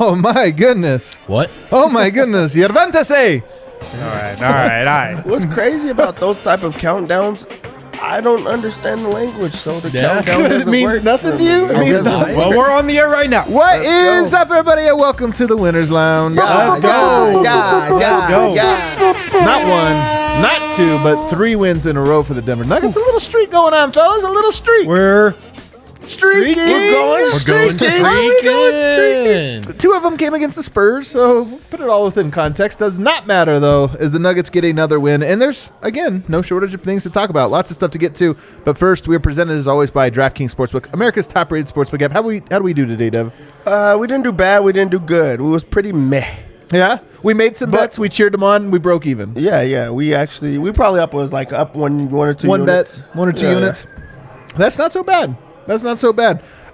Oh, my goodness. What? Oh, my goodness. Yervantase. All right. What's crazy about those type of countdowns? I don't understand the language, so the countdown It doesn't means work nothing for to you? me. It means nothing. Well, we're on the air right now. What Let's is go. up, everybody, and welcome to the Winners Lounge. Let's go. Not one, not two, but 3 wins in a row for the Denver Nuggets. A little streak going on, fellas. A little streak. We're streaking. We're going streaking. 2 of them came against the Spurs, so put it all within context. Does not matter, though, as the Nuggets get another win. And there's, again, no shortage of things to talk about. Lots of stuff to get to. But first, we are presented, as always, by DraftKings Sportsbook, America's top-rated sportsbook app. How do we do today, Dev? We didn't do bad. We didn't do good. We was pretty meh. Yeah? We made some bets. We cheered them on. We broke even. Yeah. We probably up one or two One units. bet, 1 or 2 units. That's not so bad.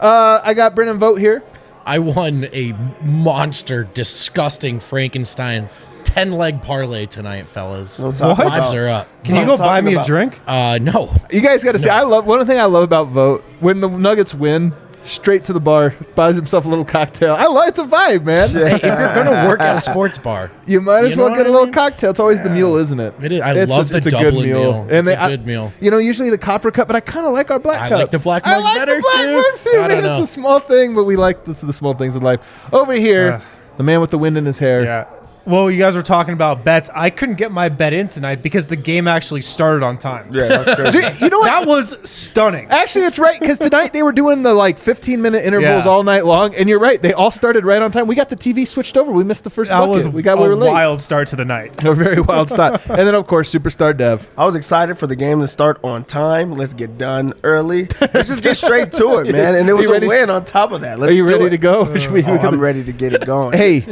I got Brennan Vogt here. I won a monster, disgusting Frankenstein 10-leg parlay tonight, fellas. Don't talk What? Vibes are up. Can you go buy me a drink? No. You guys got to see. One thing I love about Vogt, when the Nuggets win, straight to the bar, buys himself a little cocktail. It's a vibe, man. Hey, if you're going to work at a sports bar, You might as You know well what get a I little mean? cocktail. It's always the mule, isn't it? It is. I It's love the it's a Dublin good meal. meal. It's a good meal. You know, usually the copper cup, but I kind of like our black I cups. like the black I mugs like better, the black too. mugs, too. I Man, don't it's know. a small thing, but we like the small things in life. Over here, the man with the wind in his hair. Yeah. Well, you guys were talking about bets. I couldn't get my bet in tonight because the game actually started on time. Yeah, that's crazy. Dude, you know what? That was stunning. Actually, it's right, because tonight they were doing the 15-minute intervals Yeah. all night long, and you're right. They all started right on time. We got the TV switched over. We missed the first That bucket. was we a were late. wild start to the night. A very wild start. And then, of course, Superstar Dev. I was excited for the game to start on time. Let's get done early. Let's just get straight to it, man. And it was You ready? a win on top of that. Are you ready to go? I'm ready to get it going. Hey,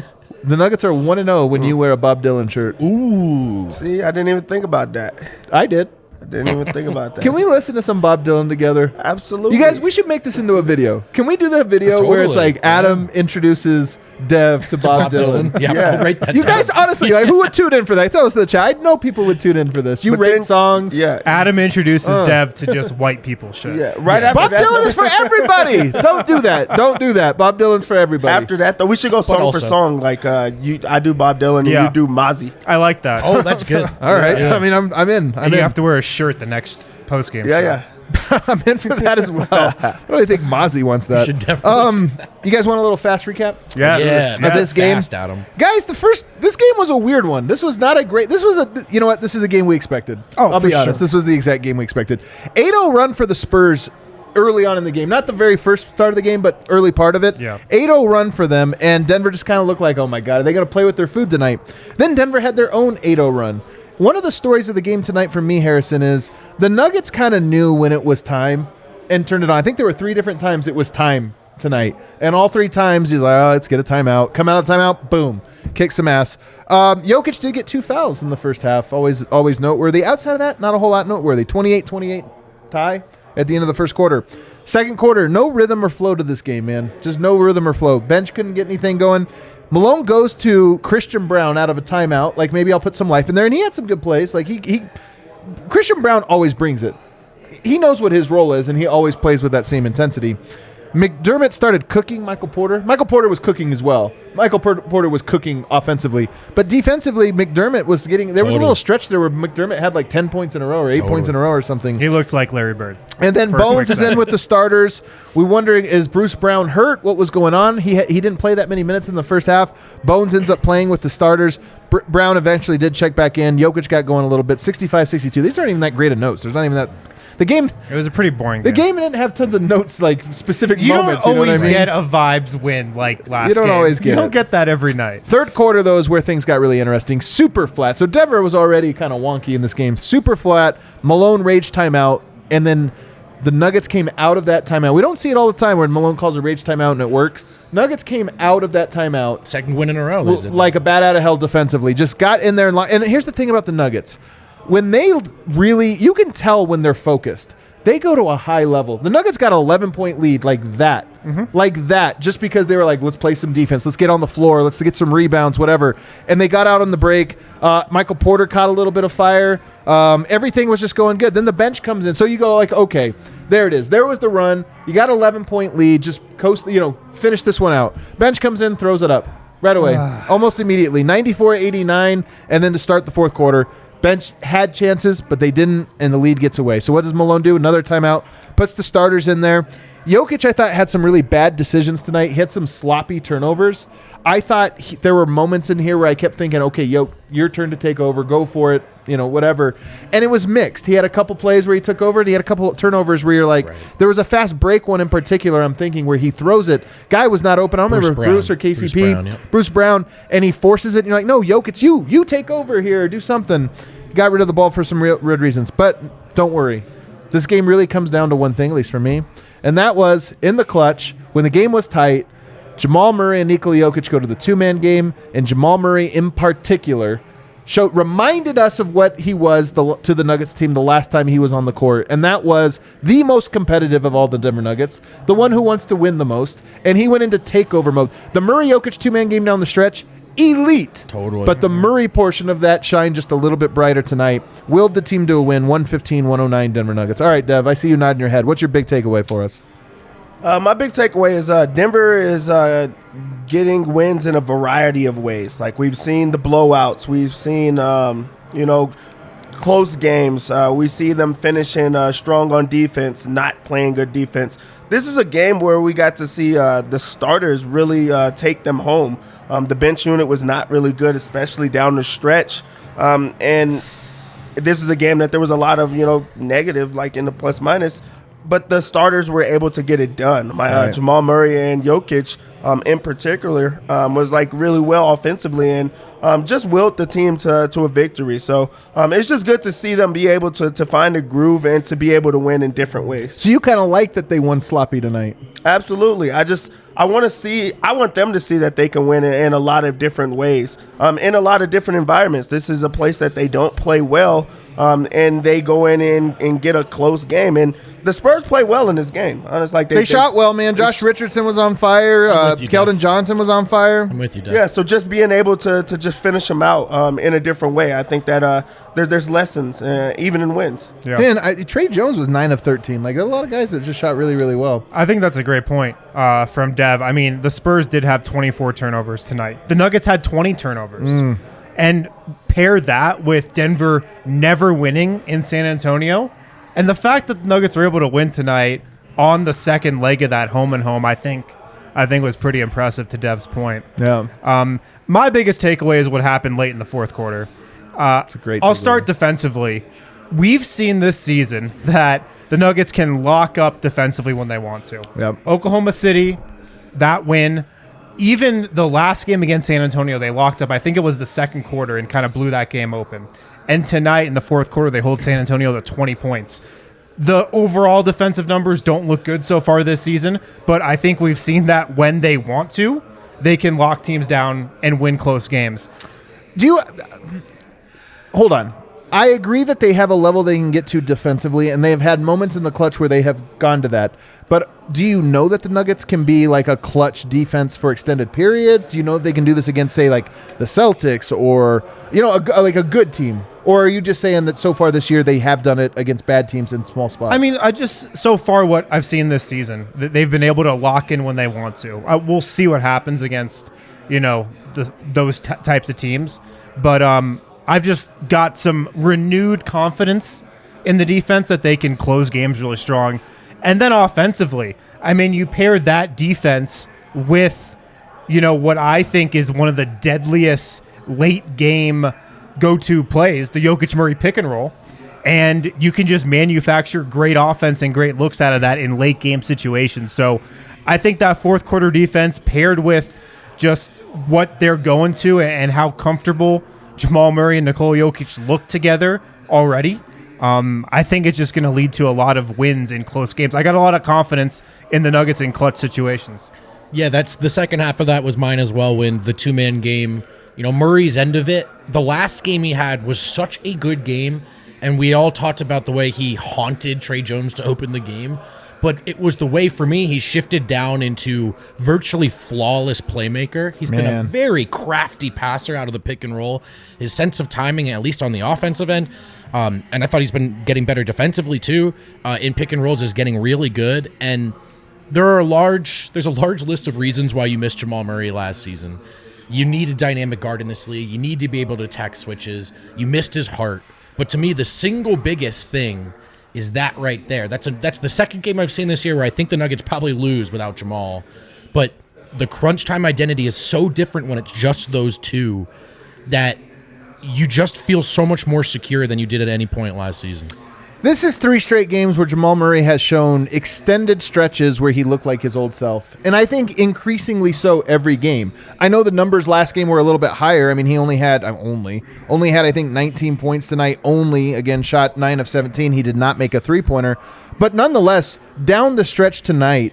the Nuggets are 1-0 when you wear a Bob Dylan shirt. Ooh. See, I didn't even think about that. I did. I didn't even think about that. Can we listen to some Bob Dylan together? Absolutely. You guys, we should make this into a video. Can we do that video where it's Totally. like Adam introduces Dev to Bob Dylan? Yeah, Yeah. I'll write that You down. guys, honestly, who would tune in for that? Tell us in the chat. I know people would tune in for this. You But rate then- songs. Yeah. Adam introduces Dev to just white people shit. Yeah. Right after Bob that. Dylan is for everybody. Don't do that. Don't do that. Bob Dylan's for everybody. After that, though, we should go song also- for song. Like I do Bob Dylan and Yeah. you do Mozzie. I like that. Oh, that's good. All right. Yeah. I mean, I'm in. I'm and you in. have to wear a shirt the next post-game Yeah, show. yeah. I'm in for that as well. I really think Mozzie wants that. should definitely You guys want a little fast recap? Yes. Yeah, Of this game? fast, Adam. Guys, this game was a weird one. This was not a great. This was you know what? This is a game we expected. Oh, I'll be for honest. sure. This was the exact game we expected. 8-0 run for the Spurs early on in the game. Not the very first start of the game, but early part of it. Yeah. 8-0 run for them, and Denver just kind of looked like, oh my God, are they going to play with their food tonight? Then Denver had their own 8-0 run. One of the stories of the game tonight for me, Harrison, is the Nuggets kind of knew when it was time and turned it on. I think there were 3 different times it was time tonight. And all 3 times he's like, oh, let's get a timeout. Come out of timeout, boom. Kick some ass. Jokic did get 2 fouls in the first half. Always noteworthy. Outside of that, not a whole lot noteworthy. 28-28 tie at the end of the first quarter. Second quarter, no rhythm or flow to this game, man. Just no rhythm or flow. Bench couldn't get anything going. Malone goes to Christian Brown out of a timeout. Like, maybe I'll put some life in there. And he had some good plays. Like, Christian Brown always brings it. He knows what his role is, and he always plays with that same intensity. McDermott started cooking Michael Porter. Michael Porter was cooking as well. Michael Porter was cooking offensively. But defensively, McDermott was getting... There was a little stretch there where McDermott had like 10 points in a row or 8 points in a row or something. He looked like Larry Bird. And then for a Bones quick is in second. with the starters. We're wondering, is Bruce Brown hurt? What was going on? He didn't play that many minutes in the first half. Bones ends up playing with the starters. Brown eventually did check back in. Jokic got going a little bit. 65-62. These aren't even that great of notes. There's not even that... The game... It was a pretty boring The game. game didn't have tons of notes, like specific You moments. don't You know always what I mean? get a vibes win like last You don't game. always get You don't it. get that every night. Third quarter, though, is where things got really interesting. Super flat. So Denver was already kind of wonky in this game. Super flat. Malone rage timeout. And then the Nuggets came out of that timeout. We don't see it all the time where Malone calls a rage timeout and it works. Nuggets came out of that timeout Second win in a row. they did. like a bat out of hell defensively. Just got in there. And here's the thing about the Nuggets. When they really, you can tell when they're focused. They go to a high level. The Nuggets got an 11-point lead like that. Like that, just because they were like, let's play some defense. Let's get on the floor. Let's get some rebounds, whatever. And they got out on the break. Michael Porter caught a little bit of fire. Everything was just going good. Then the bench comes in. So you go like, okay, there it is. There was the run. You got 11-point lead. Just coast, finish this one out. Bench comes in, throws it up right away, almost immediately. 94-89, and then to start the fourth quarter, bench had chances, but they didn't, and the lead gets away. So what does Malone do? Another timeout, puts the starters in there. Jokic, I thought, had some really bad decisions tonight. He had some sloppy turnovers. I thought there were moments in here where I kept thinking, okay, your turn to take over. Go for it, whatever. And it was mixed. He had a couple plays where he took over, and he had a couple of turnovers where you're like, there was a fast break one in particular, I'm thinking, where he throws it. Guy was not open. I don't remember Bruce or KCP. Bruce Brown, and he forces it, and you're like, no, Jokic, you take over here. Do something. Got rid of the ball for some real reasons. But don't worry. This game really comes down to one thing, at least for me, and that was in the clutch, when the game was tight, Jamal Murray and Nikola Jokic go to the two-man game, and Jamal Murray in particular reminded us of what he was to the Nuggets team the last time he was on the court, and that was the most competitive of all the Denver Nuggets, the one who wants to win the most, and he went into takeover mode. The Murray-Jokic two-man game down the stretch, elite. Totally. But the Murray portion of that shined just a little bit brighter tonight. Willed the team to a win, 115-109 Denver Nuggets. All right, Dev, I see you nodding your head. What's your big takeaway for us? My big takeaway is Denver is getting wins in a variety of ways. Like, we've seen the blowouts. We've seen, close games. We see them finishing strong on defense, not playing good defense. This is a game where we got to see the starters really take them home. The bench unit was not really good, especially down the stretch. And this is a game that there was a lot of, negative, like in the plus minus. But the starters were able to get it done. Jamal Murray and Jokic, in particular, was like really well offensively and just willed the team to a victory. So it's just good to see them be able to find a groove and to be able to win in different ways. So you kind of like that they won sloppy tonight? Absolutely. I want them to see that they can win in a lot of different ways, in a lot of different environments. This is a place that they don't play well, and they go in and get a close game. And the Spurs play well in this game. Honestly, they shot well, man. Josh Richardson was on fire. Keldon Johnson was on fire. I'm with you, Dave. Yeah, so just being able to just finish them out in a different way, I think that there's lessons, even in wins. Yeah. Man, Trey Jones was 9 of 13. Like, there are a lot of guys that just shot really, really well. I think that's a great point from Dev. I mean, the Spurs did have 24 turnovers tonight. The Nuggets had 20 turnovers. And pair that with Denver never winning in San Antonio, and the fact that the Nuggets were able to win tonight on the second leg of that home and home, I think was pretty impressive, to Dev's point. Yeah. My biggest takeaway is what happened late in the fourth quarter. It's a great I'll start defensively. We've seen this season that the Nuggets can lock up defensively when they want to. Yep. Oklahoma City, that win. Even the last game against San Antonio, they locked up. I think it was the second quarter and kind of blew that game open. And tonight in the fourth quarter, they hold San Antonio to 20 points. The overall defensive numbers don't look good so far this season, but I think we've seen that when they want to, they can lock teams down and win close games. Hold on. I agree that they have a level they can get to defensively, and they have had moments in the clutch where they have gone to that. But do you know that the Nuggets can be like a clutch defense for extended periods? Do you know that they can do this against, say, like the Celtics or, like a good team? Or are you just saying that so far this year they have done it against bad teams in small spots? I mean, so far what I've seen this season, they've been able to lock in when they want to. We'll see what happens against, those types of teams. But I've just got some renewed confidence in the defense that they can close games really strong. And then offensively, I mean, you pair that defense with, what I think is one of the deadliest late game go-to plays, the Jokic Murray pick and roll, and you can just manufacture great offense and great looks out of that in late game situations. So I think that fourth quarter defense paired with just what they're going to and how comfortable Jamal Murray and Nikola Jokic look together already, I think it's just going to lead to a lot of wins in close games. I got a lot of confidence in the Nuggets in clutch situations. Yeah, that's the second half of that was mine as well, when the two-man game, Murray's end of it, the last game he had was such a good game, and we all talked about the way he haunted Trey Jones to open the game. but it was the way for me he shifted down into virtually flawless playmaker. He's been a very crafty passer out of the pick and roll. His sense of timing, at least on the offensive end, and I thought he's been getting better defensively too. In pick and rolls is getting really good, and there's a large list of reasons why you missed Jamal Murray last season. You need a dynamic guard in this league. You need to be able to attack switches. You missed his heart. But to me, the single biggest thing is that right there. That's the second game I've seen this year where I think the Nuggets probably lose without Jamal. But the crunch time identity is so different when it's just those two that you just feel so much more secure than you did at any point last season. This is 3 straight games where Jamal Murray has shown extended stretches where he looked like his old self. And I think increasingly so every game. I know the numbers last game were a little bit higher. I mean, he only had, I think, 19 points tonight. Again, shot 9 of 17. He did not make a three-pointer. But nonetheless, down the stretch tonight,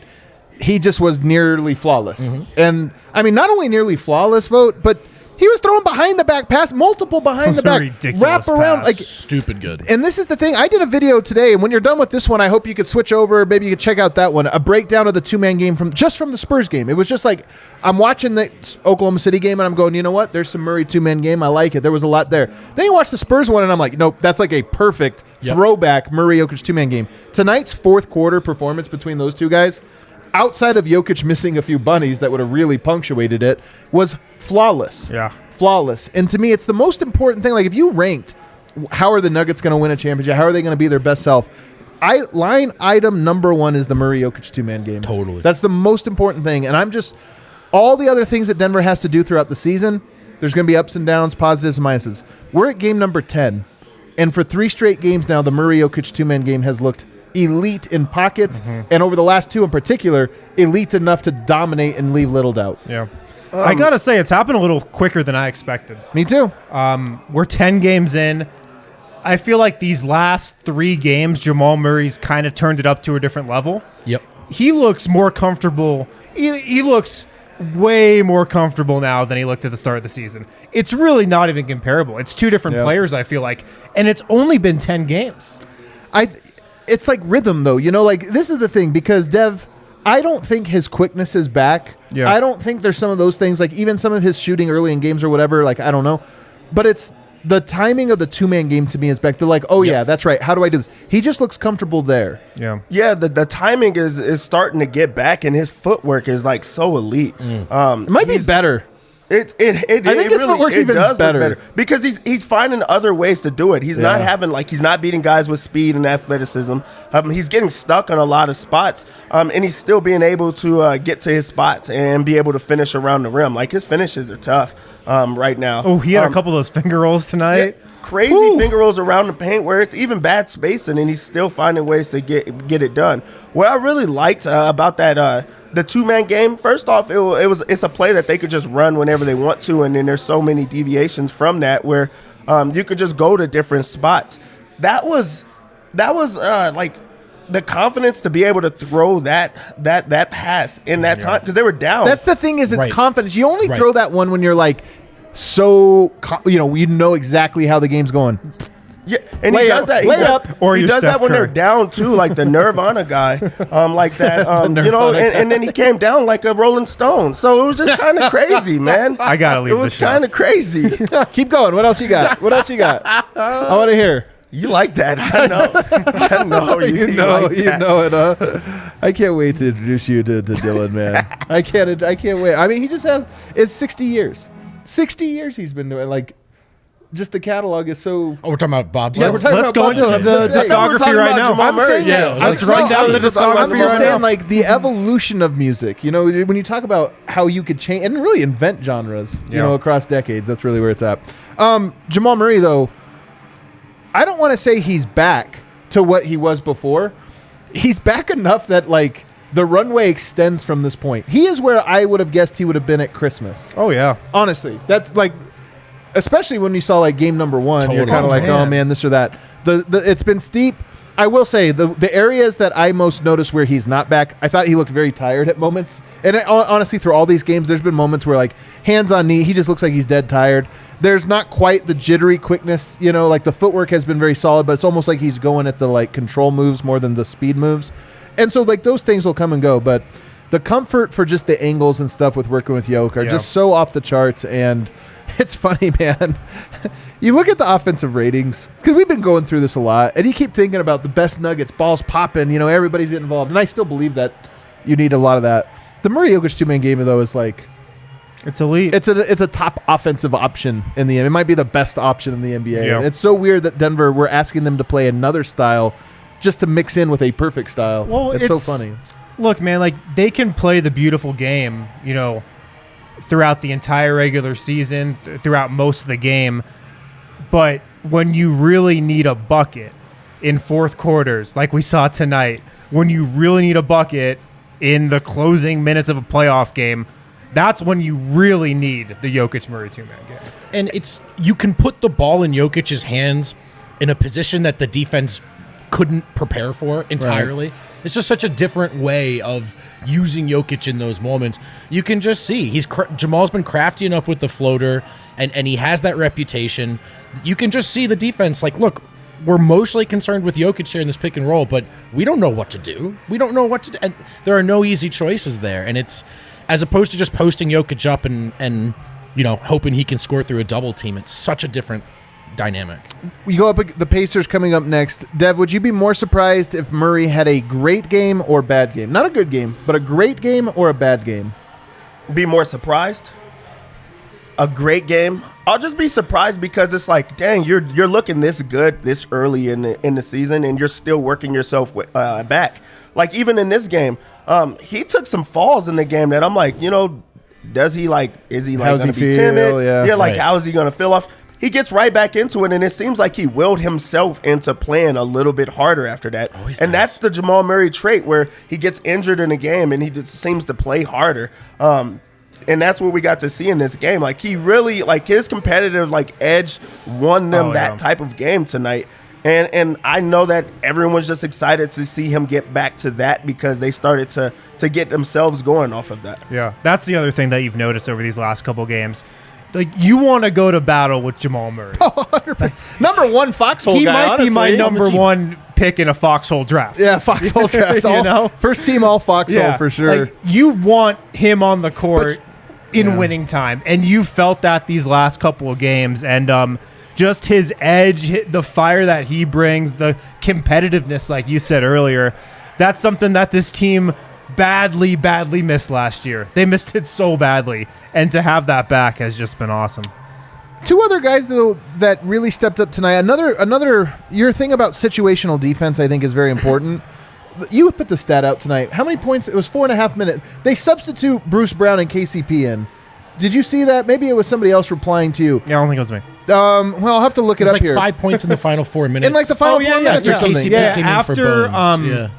he just was nearly flawless. And, I mean, not only nearly flawless, Vogt, but he was throwing behind the back pass, multiple behind the back, wrap around, like stupid good. And this is the thing. I did a video today, and when you're done with this one, I hope you could switch over. Maybe you could check out that one. A breakdown of the 2-man game from the Spurs game. It was just like I'm watching the Oklahoma City game, and I'm going, you know what? There's some Murray 2-man game. I like it. There was a lot there. Then you watch the Spurs one, and I'm like, nope, that's like a perfect throwback Murray Jokic 2-man game. Tonight's fourth quarter performance between those two guys, outside of Jokic missing a few bunnies that would have really punctuated it, was flawless. Yeah. Flawless. And to me, it's the most important thing. Like, if you ranked how are the Nuggets going to win a championship, how are they going to be their best self, line item number 1 is the Murray Jokic 2-man game. Totally. That's the most important thing. And I'm just, all the other things that Denver has to do throughout the season, there's going to be ups and downs, positives and minuses. We're at game number 10. And for 3 straight games now, the Murray Jokic 2-man game has looked elite in pockets. And over the last 2 in particular, elite enough to dominate and leave little doubt. Yeah. I got to say, it's happened a little quicker than I expected. Me too. We're 10 games in. I feel like these last 3 games, Jamal Murray's kind of turned it up to a different level. Yep. He looks more comfortable. He looks way more comfortable now than he looked at the start of the season. It's really not even comparable. It's 2 different players, I feel like. And it's only been 10 games. It's like rhythm, though. You know, like, this is the thing, because Dev, I don't think his quickness is back. Yeah. I don't think there's some of those things, like even some of his shooting early in games or whatever, like, I don't know. But it's the timing of the 2-man game to me is back. They're like, oh, yeah, that's right. How do I do this? He just looks comfortable there. Yeah. Yeah, the timing is starting to get back, and his footwork is, like, so elite. It might be better. I think his footwork's even better because he's finding other ways to do it. He's not having he's not beating guys with speed and athleticism. He's getting stuck on a lot of spots, and he's still being able to get to his spots and be able to finish around the rim. Like, his finishes are tough right now. Oh, he had a couple of those finger rolls tonight. Yeah, crazy finger rolls around the paint where it's even bad spacing, and he's still finding ways to get it done. What I really liked about that. The 2-man game, first off, it's a play that they could just run whenever they want to, and then there's so many deviations from that where you could just go to different spots. That was like the confidence to be able to throw that pass in that time because they were down. That's the thing is it's confidence. You only throw that one when you're like so you know exactly how the game's going. Yeah, and he does that. He does that when they're down too, like the Nirvana guy, like that. And then he came down like a Rolling Stone. So it was just kind of crazy, man. I gotta leave. It was kind of crazy. Keep going. What else you got? I want to hear. You like that? I know. You know it. I can't wait to introduce you to Dylan, man. I can't wait. I mean, he just has. It's 60 years. 60 years he's been doing like. Just the catalog is so. Oh, we're talking about Bob. Yeah, let's go into the discography right now. I'm saying, let's run down the discography I'm just right saying, now. like the evolution of music. You know, when you talk about how you could change and really invent genres, you know, across decades, that's really where it's at. Jamal Murray, though, I don't want to say he's back to what he was before. He's back enough that like the runway extends from this point. He is where I would have guessed he would have been at Christmas. Oh yeah, honestly, that's like. Especially when you saw like game number 1, you're kind of like, oh man, this or that. It's been steep. I will say the areas that I most noticed where he's not back, I thought he looked very tired at moments. And honestly, through all these games, there's been moments where like hands on knee, he just looks like he's dead tired. There's not quite the jittery quickness, like the footwork has been very solid, but it's almost like he's going at the like control moves more than the speed moves. And so like those things will come and go, but the comfort for just the angles and stuff with working with Yoke are just so off the charts. And it's funny, man. You look at the offensive ratings, because we've been going through this a lot, and you keep thinking about the best Nuggets, balls popping, everybody's getting involved. And I still believe that you need a lot of that. The Murray Jokic two-man game, though, is like... It's elite. It's a top offensive option in the end. It might be the best option in the NBA. Yeah. And it's so weird that Denver, we're asking them to play another style just to mix in with a perfect style. Well, it's so funny. Look, man, like they can play the beautiful game, throughout the entire regular season, throughout most of the game. But when you really need a bucket in fourth quarters, like we saw tonight, when you really need a bucket in the closing minutes of a playoff game, that's when you really need the Jokic-Murray two-man game. And you can put the ball in Jokic's hands in a position that the defense couldn't prepare for entirely. Right. It's just such a different way of using Jokic in those moments. You can just see Jamal's been crafty enough with the floater, and he has that reputation. You can just see the defense like, look, we're mostly concerned with Jokic here in this pick and roll, but we don't know what to do. We don't know what to do, and there are no easy choices there. And it's as opposed to just posting Jokic up and hoping he can score through a double team. It's such a different dynamic. We go up the Pacers coming up next. Dev, would you be more surprised if Murray had a great game or bad game? Not a good game, but a great game or a bad game? Be more surprised? A great game? I'll just be surprised because it's like, dang, you're looking this good this early in the season, and you're still working yourself back. Like even in this game, he took some falls in the game that I'm like, is he going to be timid? Yeah, like how is he going to feel off? He gets right back into it, and it seems like he willed himself into playing a little bit harder after that. And that's the Jamal Murray trait where he gets injured in a game and he just seems to play harder. And that's what we got to see in this game. Like he really, like his competitive edge won them type of game tonight. And I know that everyone's just excited to see him get back to that because they started to get themselves going off of that. Yeah, that's the other thing that you've noticed over these last couple games. Like you want to go to battle with Jamal Murray. Number one foxhole he guy. He might be my number one pick in a foxhole draft. Yeah, foxhole draft. First team all foxhole for sure. Like, you want him on the court in winning time, and you felt that these last couple of games, and just his edge, the fire that he brings, the competitiveness, like you said earlier, that's something that this team badly missed last year. They missed it so badly, and to have that back has just been awesome. Two other guys though that really stepped up tonight. Another your thing about situational defense I think is very important. You put the stat out tonight. How many points? It was 4.5 minutes. They substitute Bruce Brown and KCP in. Did you see that? Maybe it was somebody else replying to you. Yeah, I don't think it was me. Well, I'll have to look it up here. 5 points in the final 4 minutes. In the final 4 minutes or something. KCP came in for Bones.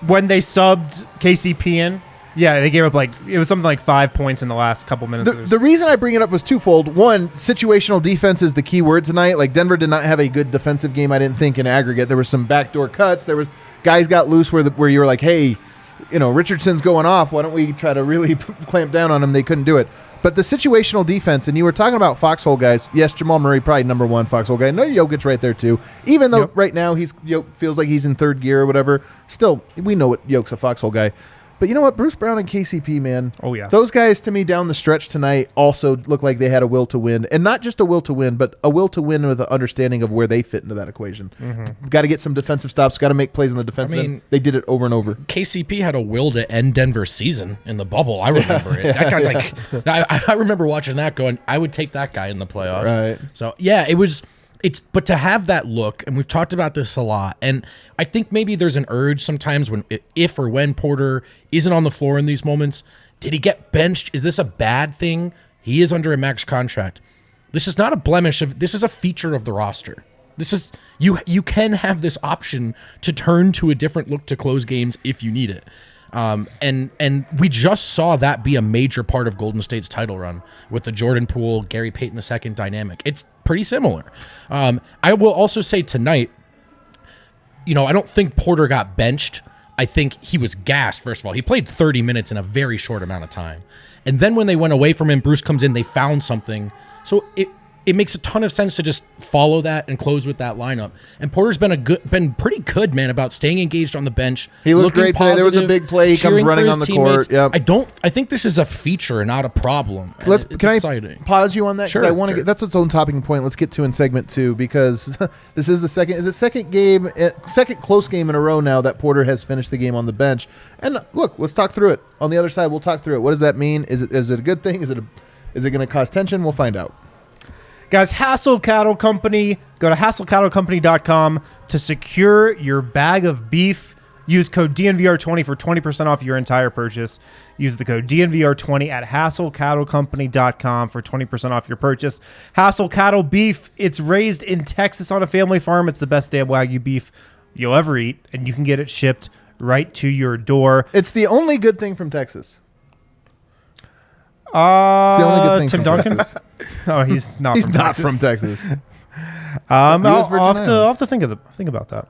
When they subbed KCP in, they gave up it was something like 5 points in the last couple minutes. The reason I bring it up was twofold. One, situational defense is the key word tonight. Like Denver did not have a good defensive game, I didn't think, in aggregate. There were some backdoor cuts. There was guys got loose where you were like, hey, Richardson's going off. Why don't we try to really clamp down on him? They couldn't do it. But the situational defense, and you were talking about foxhole guys. Yes, Jamal Murray, probably number one foxhole guy. No, Jokic right there too. Even though right now feels like he's in third gear or whatever, still, we know what Jokic's a foxhole guy. But you know what? Bruce Brown and KCP, man. Oh, yeah. Those guys, to me, down the stretch tonight also look like they had a will to win. And not just a will to win, but a will to win with an understanding of where they fit into that equation. Mm-hmm. Got to get some defensive stops. Got to make plays on the defensive end. They did it over and over. KCP had a will to end Denver's season in the bubble. I remember it. That guy, I remember watching that going, I would take that guy in the playoffs. Right. So, but to have that look, and we've talked about this a lot, and I think maybe there's an urge sometimes if or when Porter isn't on the floor in these moments, did he get benched? Is this a bad thing? He is under a max contract. This is not a blemish. This is a feature of the roster. This is you can have this option to turn to a different look to close games if you need it. And we just saw that be a major part of Golden State's title run with the Jordan Poole, Gary Payton II dynamic. It's pretty similar. I will also say tonight, I don't think Porter got benched. I think he was gassed, first of all. He played 30 minutes in a very short amount of time. And then when they went away from him, Bruce comes in, they found something. So it makes a ton of sense to just follow that and close with that lineup. And Porter's been pretty good, man, about staying engaged on the bench. He looked great today. There was a big play. He comes running on the court. Yep. I think this is a feature, not a problem. Can I pause you on that? Sure. I want to get that's its own topping point. Let's get to in segment 2 because this is the second close game in a row now that Porter has finished the game on the bench. And look, let's talk through it. On the other side, we'll talk through it. What does that mean? Is it a good thing? Is it going to cause tension? We'll find out. Guys, Hassel Cattle Company. Go to HassleCattleCompany.com to secure your bag of beef. Use code DNVR20 for 20% off your entire purchase. Use the code DNVR20 at HassleCattleCompany.com for 20% off your purchase. Hassel Cattle Beef. It's raised in Texas on a family farm. It's the best damn Wagyu beef you'll ever eat, and you can get it shipped right to your door. It's the only good thing from Texas. It's the only good thing Tim from Duncan? Texas. Oh, he's not. He's from not Texas. from Texas. I'll have to think about that.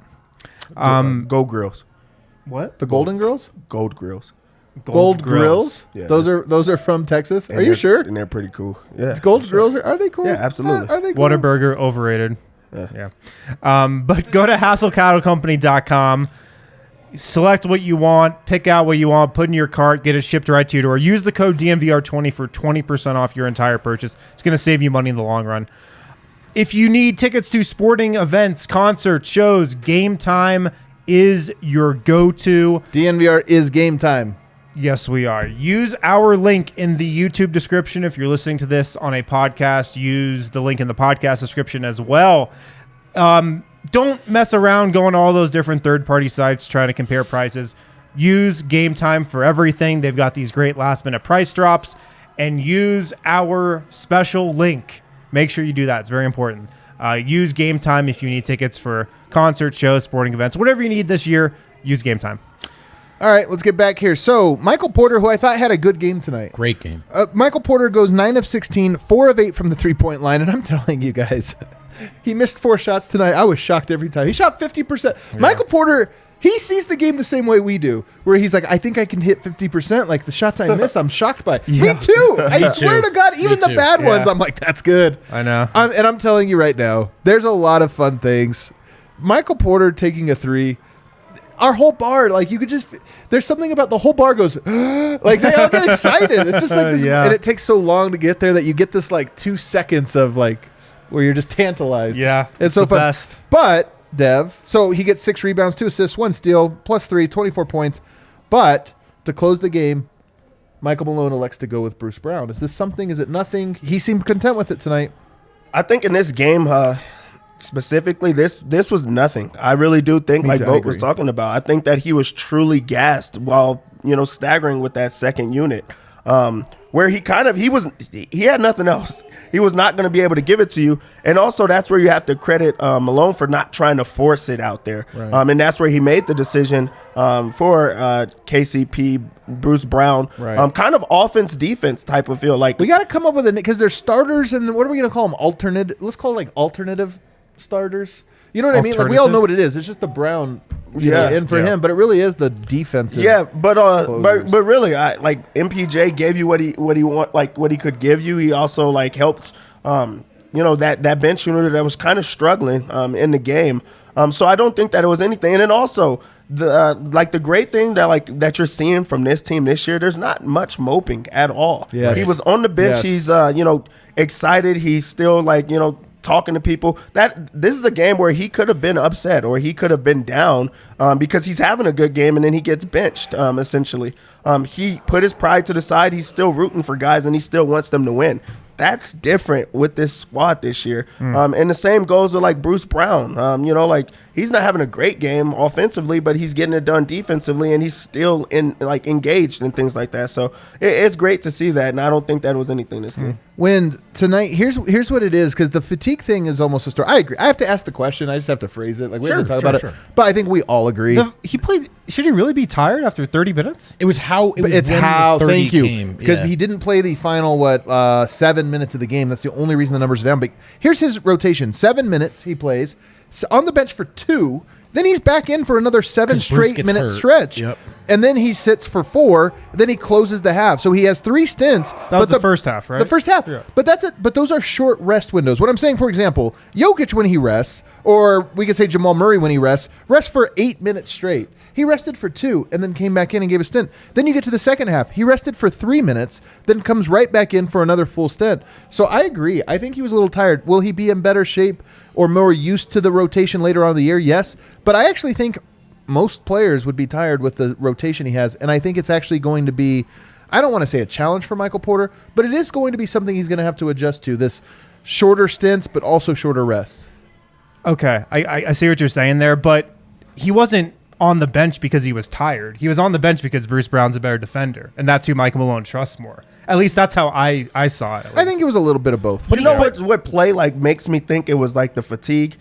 Gold grills. What? The Golden Girls? Gold grills. Gold Grills? Yeah, those are from Texas. Are you sure? And they're pretty cool. Yeah. Gold Grills are they cool? Yeah, absolutely. Are they cool? Whataburger overrated. Yeah. But go to HassleCattleCompany.com. Select what you want, pick out what you want, put in your cart, get it shipped right to your door. Use the code DNVR20 for 20% off your entire purchase. It's going to save you money in the long run. If you need tickets to sporting events, concerts, shows, Game Time is your go-to. DNVR is Game Time. Yes, we are. Use our link in the YouTube description. If you're listening to this on a podcast, use the link in the podcast description as well. Don't mess around going to all those different third-party sites trying to compare prices. Use Game Time for everything. They've got these great last-minute price drops. And use our special link. Make sure you do that. It's very important. Use Game Time if you need tickets for concerts, shows, sporting events. Whatever you need this year, use Game Time. All right, let's get back here. So, Michael Porter, who I thought had a good game tonight. Great game. Michael Porter goes 9 of 16, 4 of 8 from the three-point line. And I'm telling you guys... He missed 4 shots tonight. I was shocked every time. He shot 50%. Yeah. Michael Porter, he sees the game the same way we do, where he's like, I think I can hit 50%. Like, the shots I miss, I'm shocked by. Yeah. Me too. I swear to God, even the bad ones, I'm like, that's good. I know. And I'm telling you right now, there's a lot of fun things. Michael Porter taking a 3. Our whole bar, like, you could just... There's something about the whole bar goes... like, they all get excited. It's just like this... Yeah. And it takes so long to get there that you get this, like, 2 seconds of, like... where you're just tantalized. Yeah, it's so the fun. Best. But, Dev, so he gets 6 rebounds, 2 assists, 1 steal, plus 3, 24 points. But to close the game, Michael Malone elects to go with Bruce Brown. Is this something? Is it nothing? He seemed content with it tonight. I think in this game, specifically, this was nothing. I really do think, like Vogt was talking about, I think that he was truly gassed while, staggering with that second unit. Where he had nothing else. He was not going to be able to give it to you. And also that's where you have to credit Malone for not trying to force it out there. Right. And that's where he made the decision for KCP, Bruce Brown, right. Kind of offense defense type of feel. Like we got to come up with because they're starters, and what are we going to call them? Let's call it like alternative starters. You know what I mean? Like we all know what it is. It's just the Brown, in for him, but it really is the defensive. Yeah, but really, MPJ gave you what he could give you. He also helped, that bench unit that was kind of struggling in the game. So I don't think that it was anything. And then also the great thing that you're seeing from this team this year, there's not much moping at all. Yes. He was on the bench. Yes. He's excited. He's still talking to people. That this is a game where he could have been upset or he could have been down because he's having a good game and then he gets benched essentially. He put his pride to the side. He's still rooting for guys and he still wants them to win. That's different with this squad this year. And the same goes with Bruce Brown. He's not having a great game offensively, but he's getting it done defensively and he's still engaged and things like that. So it's great to see that. And I don't think that was anything this game. When tonight, here's what it is, because the fatigue thing is almost a story. I agree. I have to ask the question. I just have to phrase it. We have to talk about it. But I think we all agree. He played. Should he really be tired after 30 minutes? It was how. Thank you. Came. Because he didn't play the final 7 minutes of the game. That's the only reason the numbers are down. But here's his rotation: 7 minutes he plays on the bench for 2. Then he's back in for another 7 'Cause Bruce straight gets minute hurt. stretch. Yep. And then he sits for 4. Then he closes the half. So he has 3 stints. That was the first half, right? The first half. Yeah. But that's it. But those are short rest windows. What I'm saying, for example, Jokic when he rests, or we could say Jamal Murray when he rests for 8 minutes straight. He rested for 2 and then came back in and gave a stint. Then you get to the second half. He rested for 3 minutes, then comes right back in for another full stint. So I agree. I think he was a little tired. Will he be in better shape or more used to the rotation later on in the year? Yes. But I actually think most players would be tired with the rotation he has. And I think it's actually going to be, I don't want to say a challenge for Michael Porter, but it is going to be something he's going to have to adjust to. This shorter stints, but also shorter rests. Okay, I see what you're saying there, but he wasn't on the bench because he was tired. He was on the bench because Bruce Brown's a better defender, and that's who Michael Malone trusts more. At least that's how I saw it. I think it was a little bit of both. But you know what play like makes me think it was like the fatigue?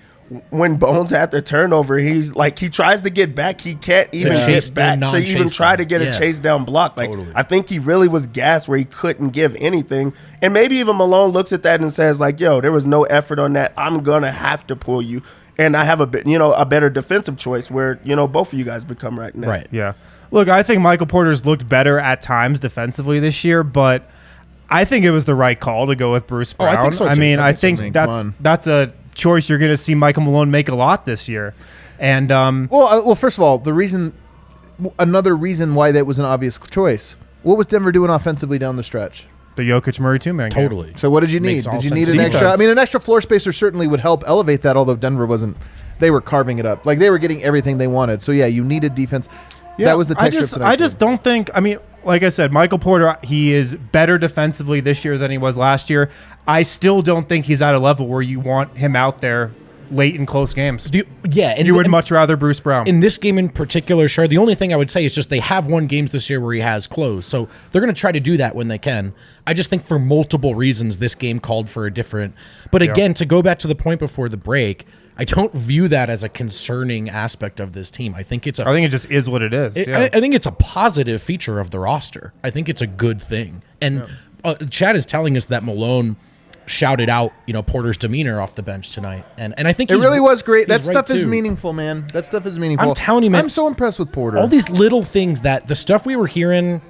When Bones had the turnover, he's like, he tries to get back. He can't even chase get back down, to even non-chase try down. to get Yeah. a chase down block. Like, Totally. I think he really was gassed where he couldn't give anything. And maybe even Malone looks at that and says like, yo, there was no effort on that. I'm going to have to pull you. And I have a bit, a better defensive choice where, both of you guys become right now. Right. Yeah. Look, I think Michael Porter's looked better at times defensively this year, but I think it was the right call to go with Bruce Oh, Brown. I think so, too. I I think think so. that's a choice you're going to see Michael Malone make a lot this year. And Well, first of all, another reason why that was an obvious choice. What was Denver doing offensively down the stretch? the Jokic Murray two-man game. Totally. So what did you need? Makes all Did you need sense. an extra? Defense. I mean, an extra floor spacer certainly would help elevate that. Although Denver wasn't, they were carving it up. Like they were getting everything they wanted. So yeah, you needed defense. Yeah, That was the texture. I just don't think. I mean, like I said, Michael Porter, he is better defensively this year than he was last year. I still don't think he's at a level where you want him out there late in close games. And You would much rather Bruce Brown. in this game in particular, sure. The only thing I would say is just they have won games this year where he has closed, so they're going to try to do that when they can. I just think for multiple reasons this game called for a different. But again, to go back to the point before the break, I don't view that as a concerning aspect of this team. I think it just is what it is. Yeah. I think it's a positive feature of the roster. I think it's a good thing. And Chad is telling us that Malone shouted out, Porter's demeanor off the bench tonight, and I think It really was great. That he's right, stuff is too. meaningful, man. That stuff is meaningful. I'm telling you, man. I'm so impressed with Porter. All these little things that the stuff we were hearing,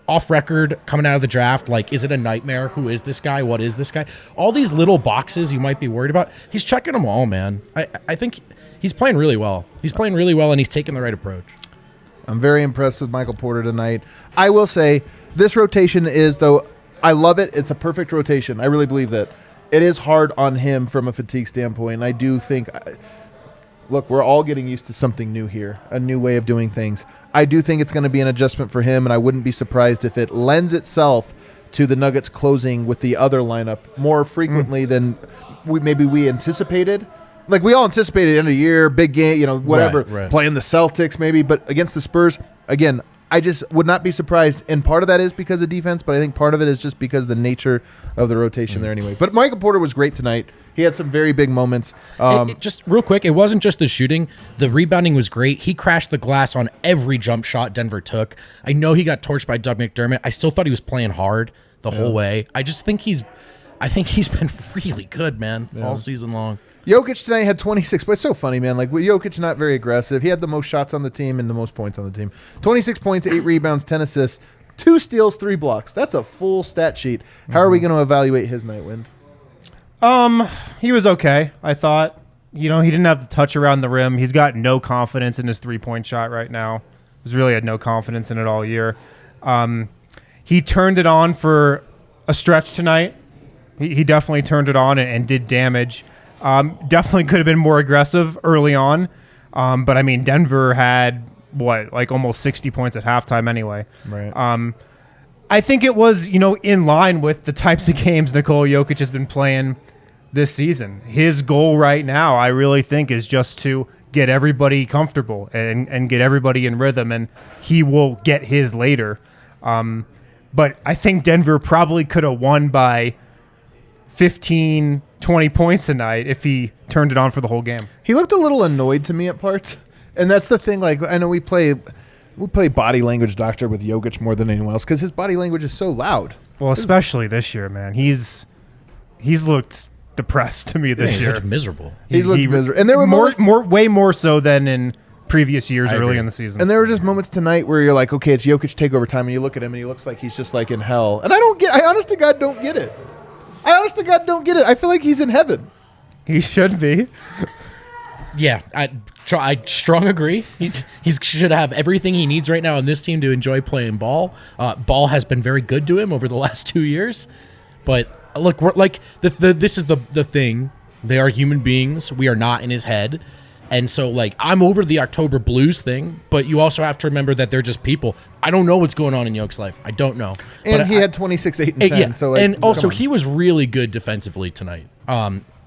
off record coming out of the draft, like, is it a nightmare? Who is this guy? What is this guy? All these little boxes you might be worried about. He's checking them all, man. I think he's playing really well. He's playing really well, and he's taking the right approach. I'm very impressed with Michael Porter tonight. I will say this rotation is, though, I love it. It's a perfect rotation. I really believe that. It is hard on him from a fatigue standpoint. And I do think, look, we're all getting used to something new here, a new way of doing things. I do think it's going to be an adjustment for him, and I wouldn't be surprised if it lends itself to the Nuggets closing with the other lineup more frequently than we anticipated. Like, we all anticipated end of the year, big game, whatever, Right. playing the Celtics maybe, but against the Spurs, again, I just would not be surprised, and part of that is because of defense, but I think part of it is just because of the nature of the rotation there anyway. But Michael Porter was great tonight. He had some very big moments. Just real quick, it wasn't just the shooting. The rebounding was great. He crashed the glass on every jump shot Denver took. I know he got torched by Doug McDermott. I still thought he was playing hard the whole way. I think he's been really good, man, all season long. Jokic tonight had 26, but it's so funny, man. Like, with Jokic not very aggressive. He had the most shots on the team and the most points on the team. 26 points, 8 rebounds, 10 assists, 2 steals, 3 blocks. That's a full stat sheet. How are we going to evaluate his night, Wind? He was okay, I thought. He didn't have the touch around the rim. He's got no confidence in his three-point shot right now. He's really had no confidence in it all year. He turned it on for a stretch tonight. He definitely turned it on and did damage. Definitely could have been more aggressive early on. But, I mean, Denver had, almost 60 points at halftime anyway. Right. I think it was, in line with the types of games Nikola Jokic has been playing this season. His goal right now, I really think, is just to get everybody comfortable and get everybody in rhythm, and he will get his later. But I think Denver probably could have won by 15, 20 points tonight if he turned it on for the whole game. He looked a little annoyed to me at parts. And that's the thing. Like, I know we play body language doctor with Jokic more than anyone else because his body language is so loud. Well, especially this year, man. He's looked depressed to me this He's year. such miserable. He looked miserable. And there were way more so than in previous years early agree. in the season. And there were just moments tonight where you're like, okay, it's Jokic takeover time, and you look at him and he looks like he's just like in hell. And I honest to God don't get it. I feel like he's in heaven. He should be. Yeah, I strong agree. He should have everything he needs right now on this team to enjoy playing ball. Ball has been very good to him over the last 2 years. But look, we're like this is the thing. They are human beings. We are not in his head. And so, like, I'm over the October Blues thing, but you also have to remember that they're just people. I don't know what's going on in Yoke's life. I don't know. And but he had 26, 8, and 10. Yeah. So like, and also, come on. he was really good defensively tonight.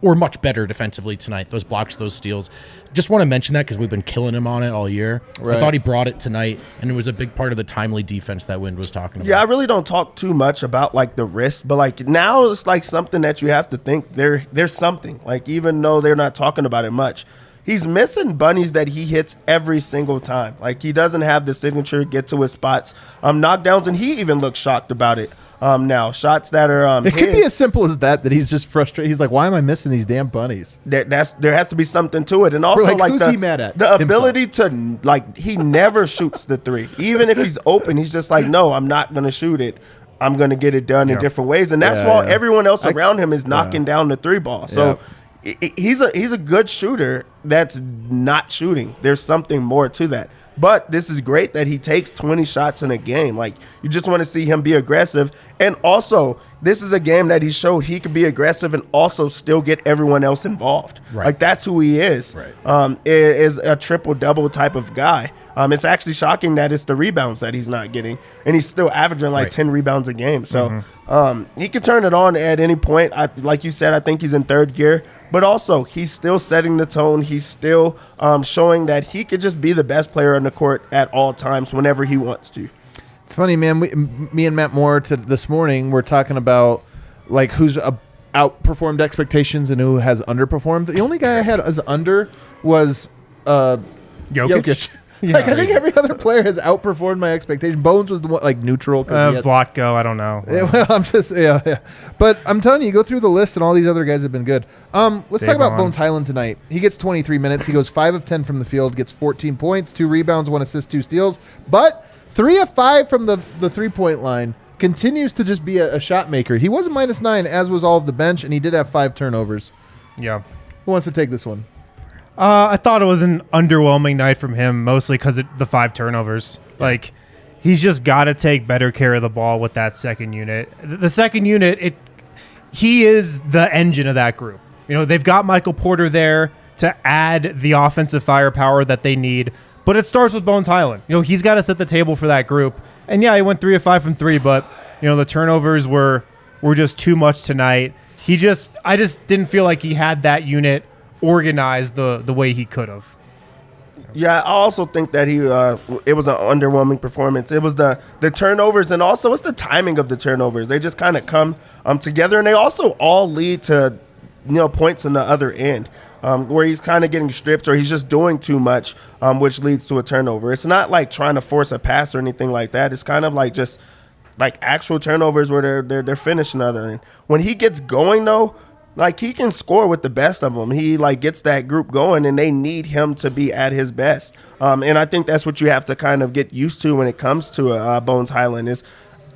Or much better defensively tonight. Those blocks, those steals. Just want to mention that because we've been killing him on it all year. Right. I thought he brought it tonight, and it was a big part of the timely defense that Wind was talking about. Yeah, I really don't talk too much about like the wrist, but like now it's like something that you have to think there's something. Like even though they're not talking about it much, he's missing bunnies that he hits every single time. Like he doesn't have the signature get to his spots, knockdowns, and he even looks shocked about it. Now shots that are it could be as simple as that he's just frustrated. He's like, why am I missing these damn bunnies? there has to be something to it, and also Like, like who's he mad at? the ability to like he never shoots the three, even if he's open. He's just like, no, I'm not gonna shoot it. I'm gonna get it done in different ways, and that's while everyone else around him is knocking down the three ball. So he's a good shooter that's not shooting. There's something more to that. But this is great that he takes 20 shots in a game. Like, you just want to see him be aggressive. And also, this is a game that he showed he could be aggressive and also still get everyone else involved. Right. Like, that's who he is. Right. Is a triple-double type of guy. It's actually shocking that it's the rebounds that he's not getting. And he's still averaging like 10 rebounds a game. So he can turn it on at any point. Like you said, I think he's in third gear. But also, he's still setting the tone. He's still showing that he could just be the best player on the court at all times whenever he wants to. It's funny, man. Me and Matt Moore this morning were talking about like who's outperformed expectations and who has underperformed. The only guy I had as under was Jokic. Yeah. Like I think every other player has outperformed my expectations. Bones was the one like neutral. Vogt, I don't know. Yeah, well, I'm just but I'm telling you, go through the list and all these other guys have been good. Let's talk about Bones Hyland tonight. He gets 23 minutes. He goes 5 of 10 from the field, gets 14 points, 2 rebounds, 1 assist, 2 steals, but 3 of 5 from the 3-point line. Continues to just be a shot maker. He was a -9, as was all of the bench, and he did have 5 turnovers. Yeah. Who wants to take this one? I thought it was an underwhelming night from him, mostly because of the 5 turnovers. Like, he's just got to take better care of the ball with that second unit. The second unit, he is the engine of that group. You know, they've got Michael Porter there to add the offensive firepower that they need, but it starts with Bones Hyland. You know, he's got to set the table for that group. And yeah, he went 3 of 5 from 3, but you know, the turnovers were just too much tonight. I just didn't feel like he had that unit organized the way he could have. Yeah, I also think that it was an underwhelming performance. It was the turnovers, and also it's the timing of the turnovers. They just kind of come together, and they also all lead to points on the other end where he's kind of getting stripped or he's just doing too much, which leads to a turnover. It's not like trying to force a pass or anything like that. It's kind of like just like actual turnovers where they're finishing the other end. When he gets going though, like he can score with the best of them. He like gets that group going, and they need him to be at his best. And I think that's what you have to kind of get used to when it comes to Bones Hyland is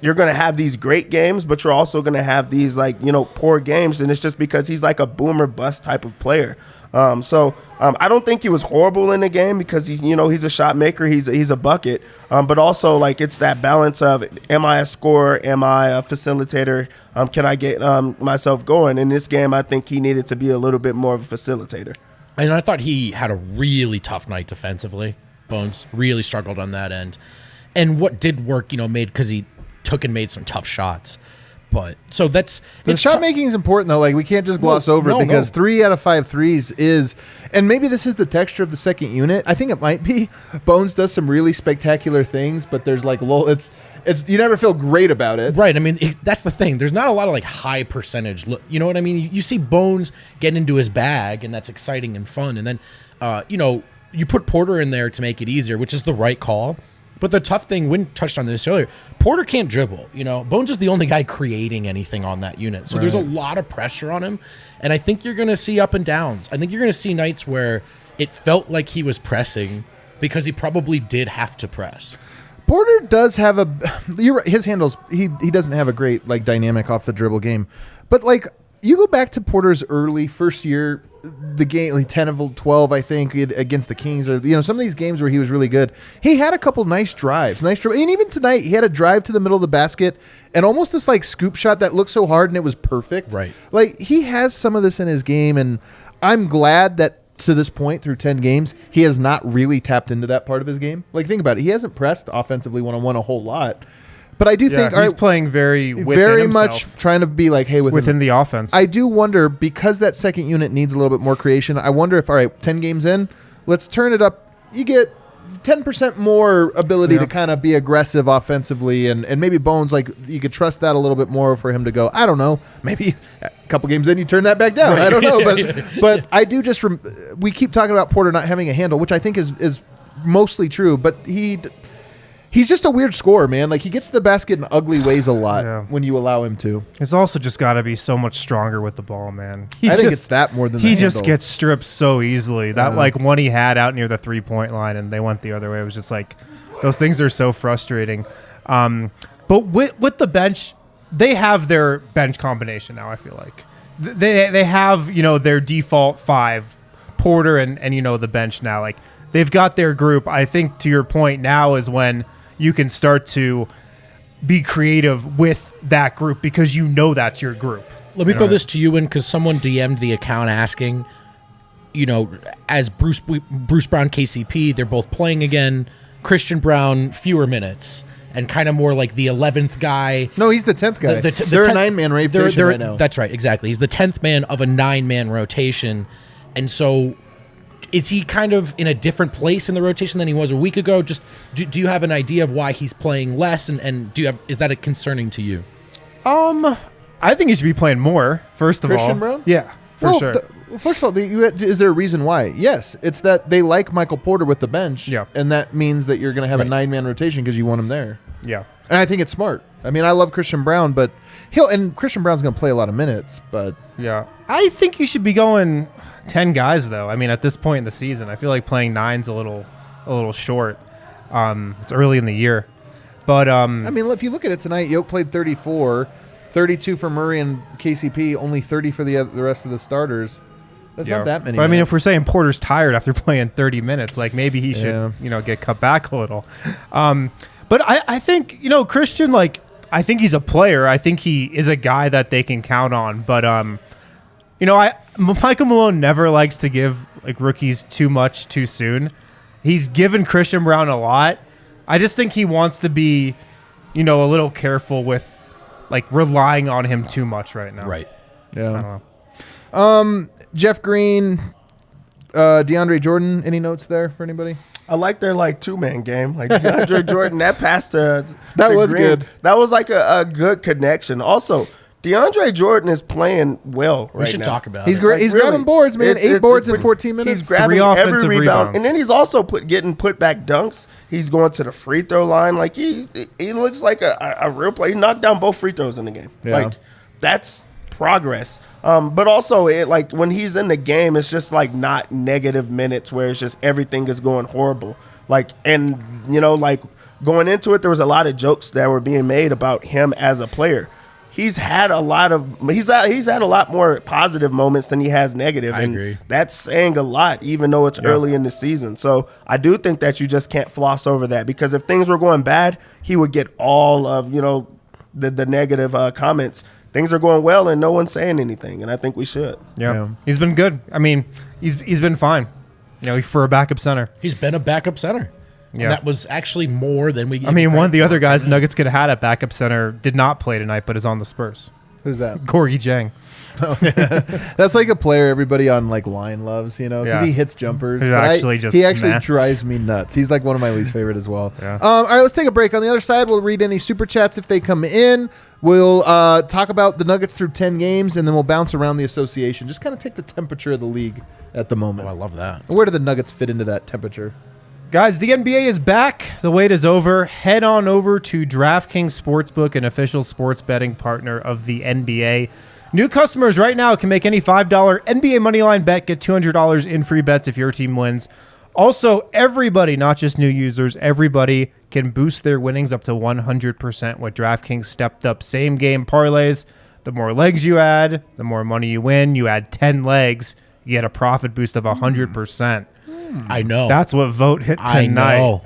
you're going to have these great games, but you're also going to have these like poor games, and it's just because he's like a boomer bust type of player. So I don't think he was horrible in the game because he's a shot maker, he's a bucket, but also like it's that balance of am I a scorer, am I a facilitator, can I get myself going? In this game, I think he needed to be a little bit more of a facilitator. And I thought he had a really tough night defensively. Bones really struggled on that end, and what did work, made because he took and made some tough shots. But so that's the shot making is important though. Like we can't just gloss over it because 3 out of 5 threes is, and maybe this is the texture of the second unit. I think it might be. Bones does some really spectacular things, but there's like it's you never feel great about it. Right. I mean, that's the thing. There's not a lot of like high percentage. You know what I mean? You see Bones get into his bag, and that's exciting and fun. And then, you put Porter in there to make it easier, which is the right call. But the tough thing, Wynn touched on this earlier, Porter can't dribble. Bones is the only guy creating anything on that unit. So there's a lot of pressure on him. And I think you're going to see up and downs. I think you're going to see nights where it felt like he was pressing because he probably did have to press. Porter does have his handles, he doesn't have a great dynamic off the dribble game. But you go back to Porter's early first year, the game, 10 of 12, I think, against the Kings, or some of these games where he was really good. He had a couple nice drives, and even tonight he had a drive to the middle of the basket and almost this scoop shot that looked so hard and it was perfect. Right. He has some of this in his game, and I'm glad that to this point through 10 games he has not really tapped into that part of his game. Think about it, he hasn't pressed offensively one-on-one a whole lot. But I do think he's playing very much trying to be hey, within the offense. I do wonder, because that second unit needs a little bit more creation, I wonder if, all right, 10 games in, let's turn it up. You get 10% more ability to kind of be aggressive offensively, and maybe Bones, you could trust that a little bit more for him to go. I don't know. Maybe a couple games in, you turn that back down. Right. I don't know. But I do we keep talking about Porter not having a handle, which I think is mostly true, but he's just a weird scorer, man. He gets to the basket in ugly ways a lot when you allow him to. It's also just got to be so much stronger with the ball, man. I think it's that more than he just gets stripped so easily. That one he had out near the 3-point line and they went the other way. It was just those things are so frustrating. But with the bench, they have their bench combination now. I feel like they have their default 5, Porter and the bench now. They've got their group. I think to your point now is when you can start to be creative with that group because that's your group. Let me throw this to you, because someone DM'd the account asking, as Bruce Brown, KCP, they're both playing again. Christian Brown, fewer minutes, and kind of more like the 11th guy. No, he's the 10th guy. They're a 9-man rotation right now. That's right, exactly. He's the 10th man of a 9-man rotation. And so is he kind of in a different place in the rotation than he was a week ago? Just do you have an idea of why he's playing less, and is that concerning to you? I think he should be playing more. First of all, Christian Brown? Yeah, for sure. First of all, is there a reason why? Yes, it's that they like Michael Porter with the bench, and that means that you're going to have a 9-man rotation because you want him there. Yeah, and I think it's smart. I mean, I love Christian Brown, but Christian Brown's going to play a lot of minutes, but I think you should be going 10 guys though. I mean, at this point in the season, I feel like playing 9's a little short. It's early in the year, but I mean, if you look at it tonight, Yoke played 34, 32 for Murray and KCP, only 30 for the rest of the starters. That's not that many. But I mean, if we're saying Porter's tired after playing 30 minutes, maybe he should get cut back a little. But I think Christian, I think he's a player. I think he is a guy that they can count on. But Michael Malone never likes to give rookies too much too soon. He's given Christian Brown a lot. I just think he wants to be, a little careful with relying on him too much right now. Right. Yeah. I don't know. Jeff Green, DeAndre Jordan. Any notes there for anybody? I like their 2-man game. DeAndre Jordan, that pass to was Green, good. That was a good connection. Also, DeAndre Jordan is playing well right now. We should talk about He's it. great. He's grabbing boards, man. 8 boards in 14 minutes. He's grabbing 3 every offensive rebound. rebounds. And then he's also getting put back dunks. He's going to the free throw line. He looks like a real player. He knocked down both free throws in the game. Yeah. That's progress. But also, when he's in the game, it's just not negative minutes where it's just everything is going horrible. Going into it, there was a lot of jokes that were being made about him as a player. He's had a lot more positive moments than he has negative. I agree. That's saying a lot, even though it's early in the season. So I do think that you just can't floss over that, because if things were going bad, he would get all of the negative comments. Things are going well and no one's saying anything, and I think we should. Yeah. He's been good. I mean, he's been fine. For a backup center. He's been a backup center. Yeah. And that was actually more than we. I mean, one of the other guys the Nuggets could have had at backup center did not play tonight, but is on the Spurs. Who's that? Corey Jang. That's a player everybody on line loves, because he hits jumpers. He actually drives me nuts. He's one of my least favorite as well. Yeah. All right, let's take a break. On the other side, we'll read any super chats if they come in. We'll talk about the Nuggets through 10 games, and then we'll bounce around the association. Just kind of take the temperature of the league at the moment. Oh, I love that. Where do the Nuggets fit into that temperature? Guys, the NBA is back. The wait is over. Head on over to DraftKings Sportsbook, an official sports betting partner of the NBA. New customers right now can make any $5 NBA moneyline bet, get $200 in free bets if your team wins. Also, everybody, not just new users, everybody can boost their winnings up to 100% with DraftKings stepped up same game parlays. The more legs you add, the more money you win. You add 10 legs, you get a profit boost of 100%. I know. That's what Vogt hit tonight. I know.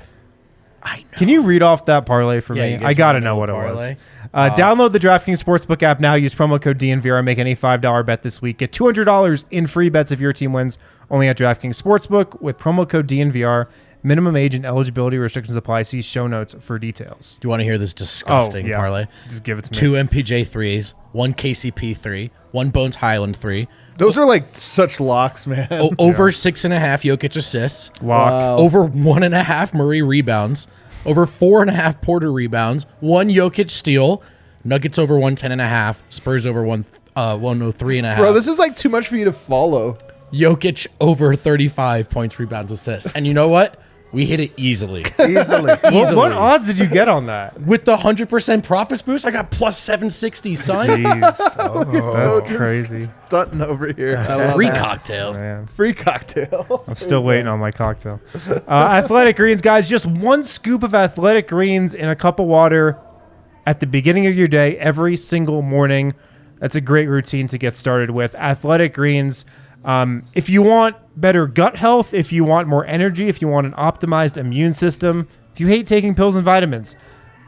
Can you read off that parlay for Yeah, me? you guys I got to wanna know know what the it was. parlay? Download the DraftKings Sportsbook app now. Use promo code DNVR. Make any $5 bet this week. Get $200 in free bets if your team wins. Only at DraftKings Sportsbook with promo code DNVR. Minimum age and eligibility restrictions apply. See show notes for details. Do you want to hear this disgusting parlay? Just give it to me. 2 MPJ 3s, 1 KCP 3, 1 Bones Hyland 3. Those are like such locks, man. Over 6.5 Jokic assists. Lock. Wow. Over 1.5 Murray rebounds. Over 4.5 Porter rebounds. 1 Jokic steal. Nuggets over 110.5. Spurs over 103.5. Bro, this is like too much for you to follow. Jokic over 35 points, rebounds, assists. And you know what? We hit it easily. Easily. What odds did you get on that? With the 100% profits boost, I got plus 760, son. Jeez. Oh, that's crazy. Stunting over here. Free cocktail. Man. Free cocktail. I'm still waiting on my cocktail. Athletic Greens, guys. Just 1 scoop of Athletic Greens in a cup of water at the beginning of your day every single morning. That's a great routine to get started with. Athletic Greens. If you want better gut health, if you want more energy, if you want an optimized immune system, if you hate taking pills and vitamins,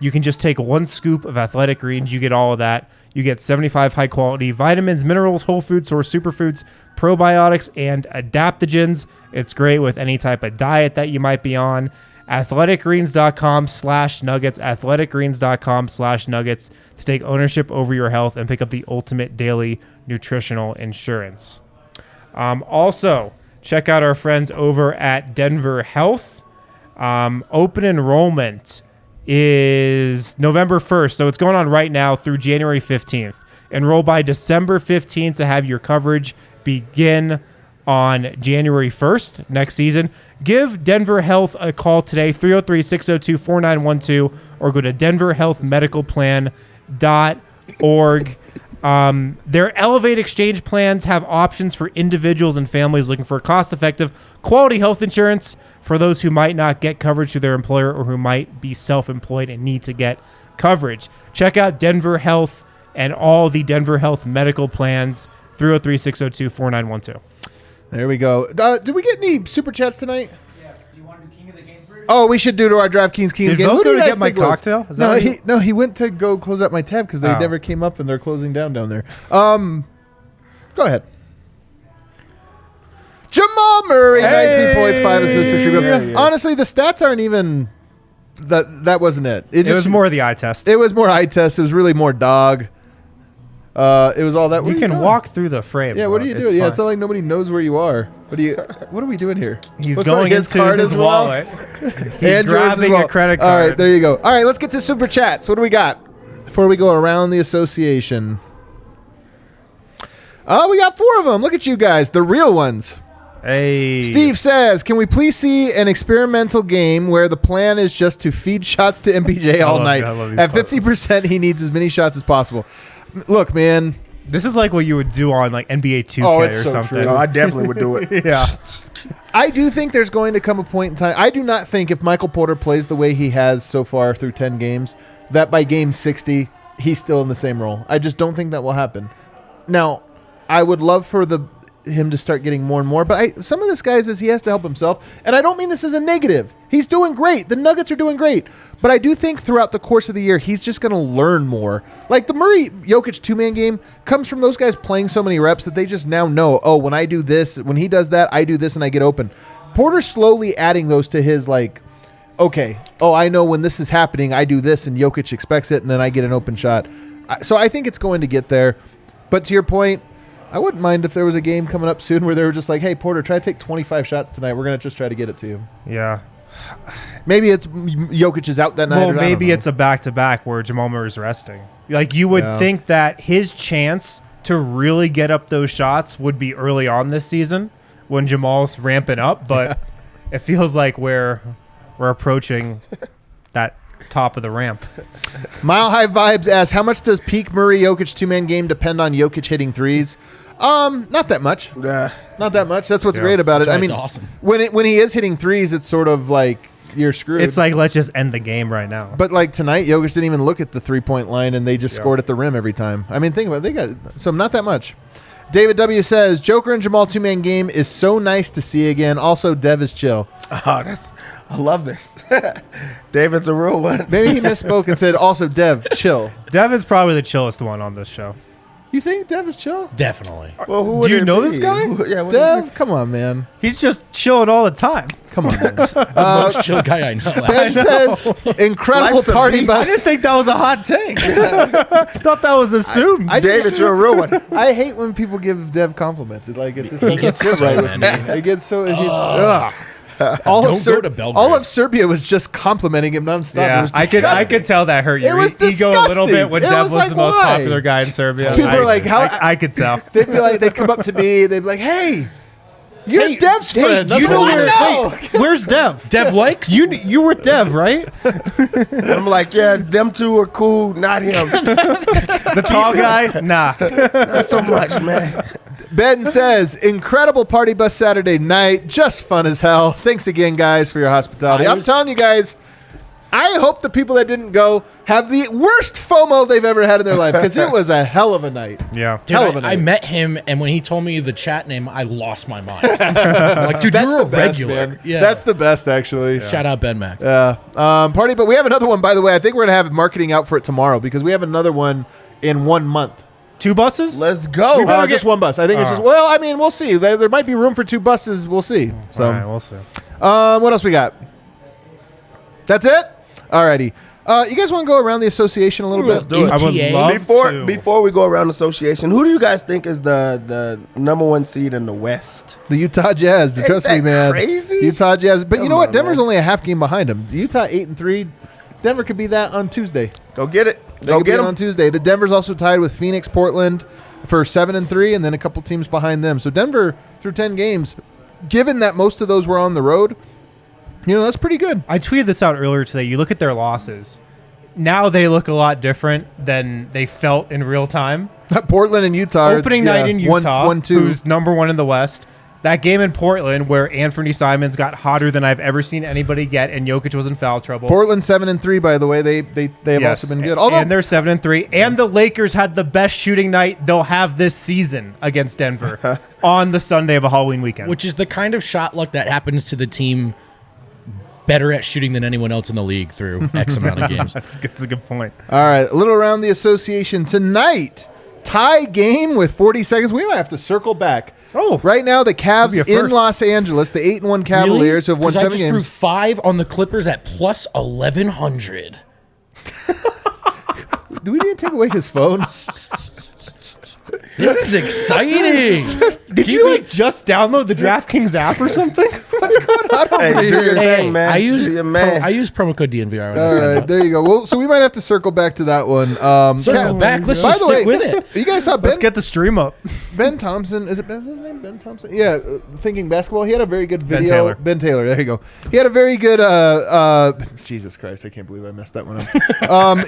you can just take 1 scoop of Athletic Greens. You get all of that. You get 75 high-quality vitamins, minerals, whole food source superfoods, probiotics, and adaptogens. It's great with any type of diet that you might be on. athleticgreens.com/nuggets, athleticgreens.com/nuggets to take ownership over your health and pick up the ultimate daily nutritional insurance. Also, check out our friends over at Denver Health. Open enrollment is November 1st, so it's going on right now through January 15th. Enroll by December 15th to have your coverage begin on January 1st next season. Give Denver Health a call today, 303-602-4912, or go to denverhealthmedicalplan.org. Their Elevate Exchange plans have options for individuals and families looking for cost-effective, quality health insurance for those who might not get coverage through their employer or who might be self-employed and need to get coverage. Check out Denver Health and all the Denver Health medical plans, 303-602-4912. There we go. Did we get any super chats tonight? Yeah. Do you want to do King of the Game first? Oh, we should do to our DraftKings King of the Game. Did Vogt Who go do to you get my guys think was? cocktail? Is that No, he went to go close out my tab because they Oh. never came up and they're closing down there. Go ahead. Jamal Murray, 19 points, 5 assists, 6 rebounds. Honestly, the stats aren't even that wasn't it. It was more of the eye test. It was more eye test. It was really more dog. It was all that. You can walk through the frame. Yeah, what are you doing? It's Yeah, fine. it's not like nobody knows where you are. What are we doing here? He's What's going his into card his as well? wallet. He's And yours as grabbing well. a credit All card. right, there you go. All right, let's get to super chats. What do we got before we go around the association? Oh, we got 4 of them. Look at you guys, the real ones. Hey. Steve says, can we please see an experimental game where the plan is just to feed shots to MPJ all night? I love these At questions. 50%, he needs as many shots as possible. Look, man. This is like what you would do on like NBA 2K Oh, or it's so something. true. No, I definitely would do it. Yeah. I do think there's going to come a point in time. I do not think if Michael Porter plays the way he has so far through 10 games, that by game 60, he's still in the same role. I just don't think that will happen. Now, I would love for him to start getting more and more, but some of this, guys, is he has to help himself. And I don't mean this as a negative. He's doing great. The Nuggets are doing great. But I do think throughout the course of the year, he's just going to learn more. Like the Murray-Jokic two-man game comes from those guys playing so many reps that they just now know, oh, when I do this, when he does that, I do this and I get open. Porter's slowly adding those to his, like, okay, oh, I know when this is happening, I do this and Jokic expects it and then I get an open shot. So I think it's going to get there. But to your point, I wouldn't mind if there was a game coming up soon where they were just like, hey, Porter, try to take 25 shots tonight. We're going to just try to get it to you. Yeah. Maybe it's Jokic is out that night. Well, or I don't maybe know. it's a back-to-back where Jamal Murray's resting. Like, you would think that his chance to really get up those shots would be early on this season when Jamal's ramping up, but it feels like where we're approaching that top of the ramp. Mile High Vibes asks, how much does peak Murray Jokic two-man game depend on Jokic hitting threes? Not that much. Not that much. That's what's great about it. I mean, awesome. When he is hitting threes, it's sort of like you're screwed. It's like, let's just end the game right now. But like tonight, Jokic didn't even look at the 3-point line, and they just scored at the rim every time. I mean, think about it. They got so not that much. David W. says, Joker and Jamal two-man game is so nice to see again. Also, Dev is chill. I love this. David's a real one. Maybe he misspoke and said, also, Dev, chill. Dev is probably the chillest one on this show. You think Dev is chill? Definitely. Well, who Do you would it know be? this guy? Dev, come on, man. He's just chilling all the time. Come on, man. Most chill guy I know. Ben says, incredible Life's a party beach. bus. I didn't think that was a hot take. Thought that was assumed. David, you're a real one. I hate when people give Dev compliments. It like it just He doesn't gets sit so right with me. many. It gets so. It gets, ugh. All Don't go to Belgrade. all of Serbia was just complimenting him nonstop. It Yeah, was I disgusting. could tell that hurt It your was ego a little bit when disgusting. It Dev was was like, the most why? popular guy in Serbia. People are like, how- I could tell. They'd be like, they'd come up to me. They'd be like, "Hey, you're Hey, Dev's hey, friend." do you I'm know like, where- "No." Where's Dev? Dev likes? You were Dev, right? I'm like, yeah, them two are cool, not him. The tall guy? Nah. Not so much, man. Ben says, incredible party bus Saturday night. Just fun as hell. Thanks again, guys, for your hospitality. I'm telling you guys, I hope the people that didn't go have the worst FOMO they've ever had in their life because it was a hell of a night. Yeah. Dude, Hell of a I night. met him, and when he told me the chat name, I lost my mind. I'm like, dude, That's you're the a best, regular. man. Yeah. That's the best, actually. Shout out Ben Mac. Party, but we have another one, by the way. I think we're going to have marketing out for it tomorrow because we have another one in 1 month. 2 buses? Let's go. Just one bus. I think it's just, well, I mean, we'll see. There might be room for 2 buses. We'll see. So, All right, we'll see. what else we got? That's it? Alrighty. You guys want to go around the association a little Let's bit? do it. I would ETA? love Before we go around association, who do you guys think is the number 1 seed in the West? The Utah Jazz. Ain't Trust me, that man. crazy? Utah Jazz. But you Come know what? on, Denver's man. only a half game behind them. Utah 8-3. Denver could be that on Tuesday. Go get it. They Go could be get it on them. Tuesday. The Denver's also tied with Phoenix, Portland for 7-3, and then a couple teams behind them. So Denver through 10 games, given that most of those were on the road, that's pretty good. I tweeted this out earlier today. You look at their losses. Now they look a lot different than they felt in real time. Portland and Utah. Opening night in Utah, 1-2. who's number 1 in the West. That game in Portland where Anthony Simons got hotter than I've ever seen anybody get, and Jokic was in foul trouble. Portland 7-3, by the way. They have also been good. Although And they're 7-3. And the Lakers had the best shooting night they'll have this season against Denver on the Sunday of a Halloween weekend. Which is the kind of shot luck that happens to the team better at shooting than anyone else in the league through X amount of games. That's a good point. all right, a little around the association tonight. Tie game with 40 seconds. We might have to circle back. Oh. Right now, the Cavs Could be a in first. Los Angeles, the 8-1 Cavaliers who have won 'Cause 7 I just games. threw 5 on the Clippers at plus 1,100. Do we need to take away his phone? This is exciting. Did you just download the DraftKings app or something? Hey, do your Hey, thing, man. I use Do your man. I use promo code DNVR. When I All sign right, up. there you go. Well, so we might have to circle back to that one. Circle back. Let's By just the stick way, with it. You guys saw Let's Ben, get the stream up. Ben Thompson. Is his name Ben Thompson? Yeah, Thinking Basketball. He had a very good video. Taylor. Ben Taylor. There you go. He had a very good. Jesus Christ, I can't believe I messed that one up.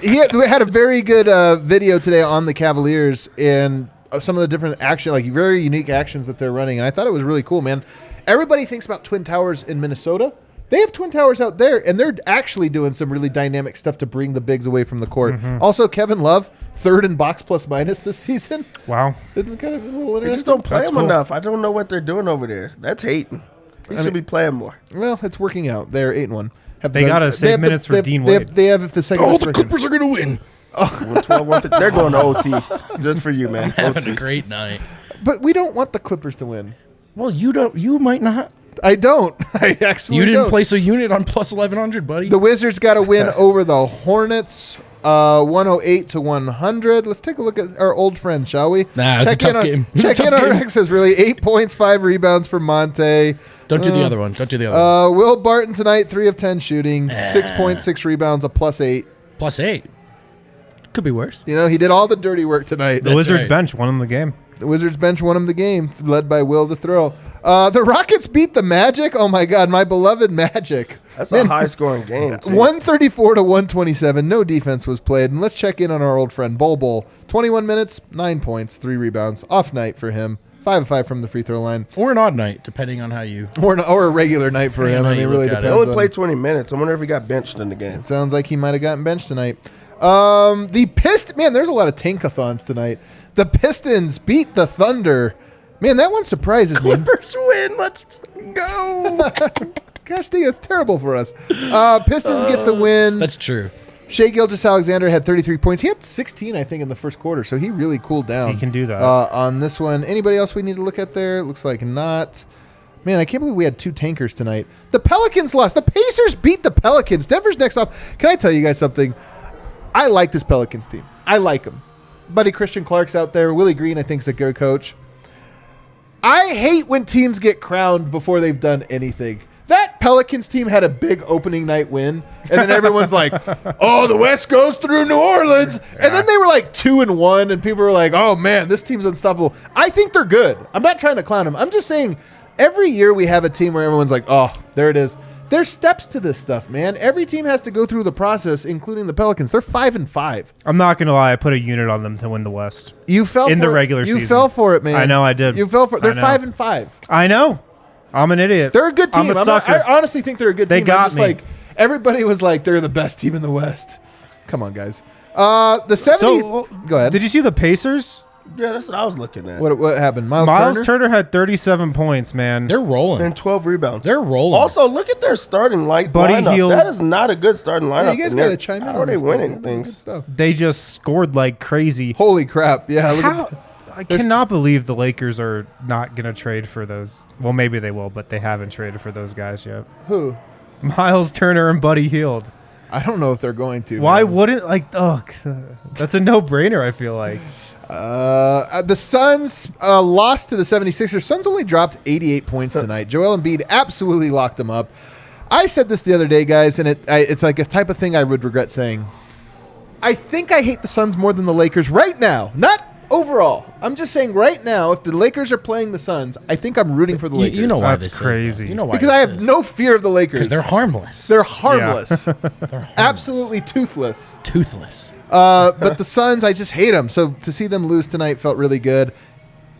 He had a very good video today on the Cavaliers and some of the different action, like very unique actions that they're running. And I thought it was really cool, man. Everybody thinks about Twin Towers in Minnesota. They have Twin Towers out there, and they're actually doing some really dynamic stuff to bring the bigs away from the court. Also, Kevin Love, 3rd in box plus minus this season. Wow. Isn't it kind of a little They interesting? just don't play That's them cool. enough. I don't know what they're doing over there. That's hating. He should be playing more. Well, it's working out. They're 8-1. They gotta save minutes for Dean Wade. They have the second. Oh, best the record. Clippers are going to win. 112, 150. They're going to OT. Just for you, man. Having OT. a great night. But we don't want the Clippers to win. Well, you don't. You might not. I don't. I actually You didn't don't. place a unit on plus 1,100, buddy. The Wizards got a win over the Hornets, 108-100. Let's take a look at our old friend, shall we? Nah, it's a tough game. It's a Check tough in on game. Rex says really 8 points, 5 rebounds for Monte. Don't do the other one. Don't do the other one. Will Barton tonight, 3 of 10 shooting, 6 points, 6 rebounds, a +8. Plus 8. Could be worse. He did all the dirty work tonight. The That's Wizards right. bench won him the game. The Wizards bench won him the game, led by Will the Throw. The Rockets beat the Magic. Oh, my God, my beloved Magic. That's a high-scoring game, too. 134 to 127. No defense was played. And let's check in on our old friend Bol. 21 minutes, 9 points, 3 rebounds. Off night for him. 5 of 5 from the free throw line. Or an odd night, depending on how you... Or a regular night for him. I mean, it really depends. He only played 20 minutes. I wonder if he got benched in the game. It sounds like he might have gotten benched tonight. The Pistons... Man, there's a lot of tankathons tonight. The Pistons beat the Thunder. Man, that one surprises me. Clippers win. Let's go. Gosh dang, that's terrible for us. Pistons get the win. That's true. Shai Gilgeous-Alexander had 33 points. He had 16, I think, in the first quarter, so he really cooled down. He can do that. On this one. Anybody else we need to look at there? Looks like not. Man, I can't believe we had 2 tankers tonight. The Pelicans lost. The Pacers beat the Pelicans. Denver's next off. Can I tell you guys something? I like this Pelicans team. I like them. Buddy Christian Clark's out there. Willie Green, I think, is a good coach. I hate when teams get crowned before they've done anything. That Pelicans team had a big opening night win, and then everyone's like, oh, the West goes through New Orleans. And then they were like 2-1, and people were like, oh, man, this team's unstoppable. I think they're good. I'm not trying to clown them. I'm just saying every year we have a team where everyone's like, oh, there it is. There's steps to this stuff, man. Every team has to go through the process, including the Pelicans. They're 5-5. I'm not going to lie. I put a unit on them to win the West. You fell in for the it. regular season. You fell for it, man. I know I did. You fell for it. They're I know. 5-5. I know. I'm an idiot. They're a good team. I'm a sucker. I honestly think they're a good team. They got just me. Like, everybody was like, they're the best team in the West. Come on, guys. The 70. Go ahead. Did you see the Pacers? Yeah, that's what I was looking at. What happened? Miles Turner had 37 points, man. They're rolling. And 12 rebounds. They're rolling. Also, look at their starting Buddy lineup. Hield. That is not a good starting lineup. Yeah, you guys got to chime in. How are they winning things? They just scored like crazy. Holy crap. Yeah. I cannot believe the Lakers are not going to trade for those. Well, maybe they will, but they haven't traded for those guys yet. Who? Miles Turner and Buddy Hield. I don't know if they're going to. Why man. wouldn't, that's a no-brainer, I feel like. The Suns lost to the 76ers. Suns only dropped 88 points tonight. Joel Embiid absolutely locked them up. I said this the other day, guys, and it's like a type of thing I would regret saying. I think I hate the Suns more than the Lakers right now. Not overall. I'm just saying right now, if the Lakers are playing the Suns, I think I'm rooting for the Lakers. You know why That's this crazy. is, though. You know why because I have no fear of the Lakers. Because they're harmless. They're harmless. They're harmless. Absolutely toothless. Toothless. But the Suns, I just hate them. So to see them lose tonight felt really good.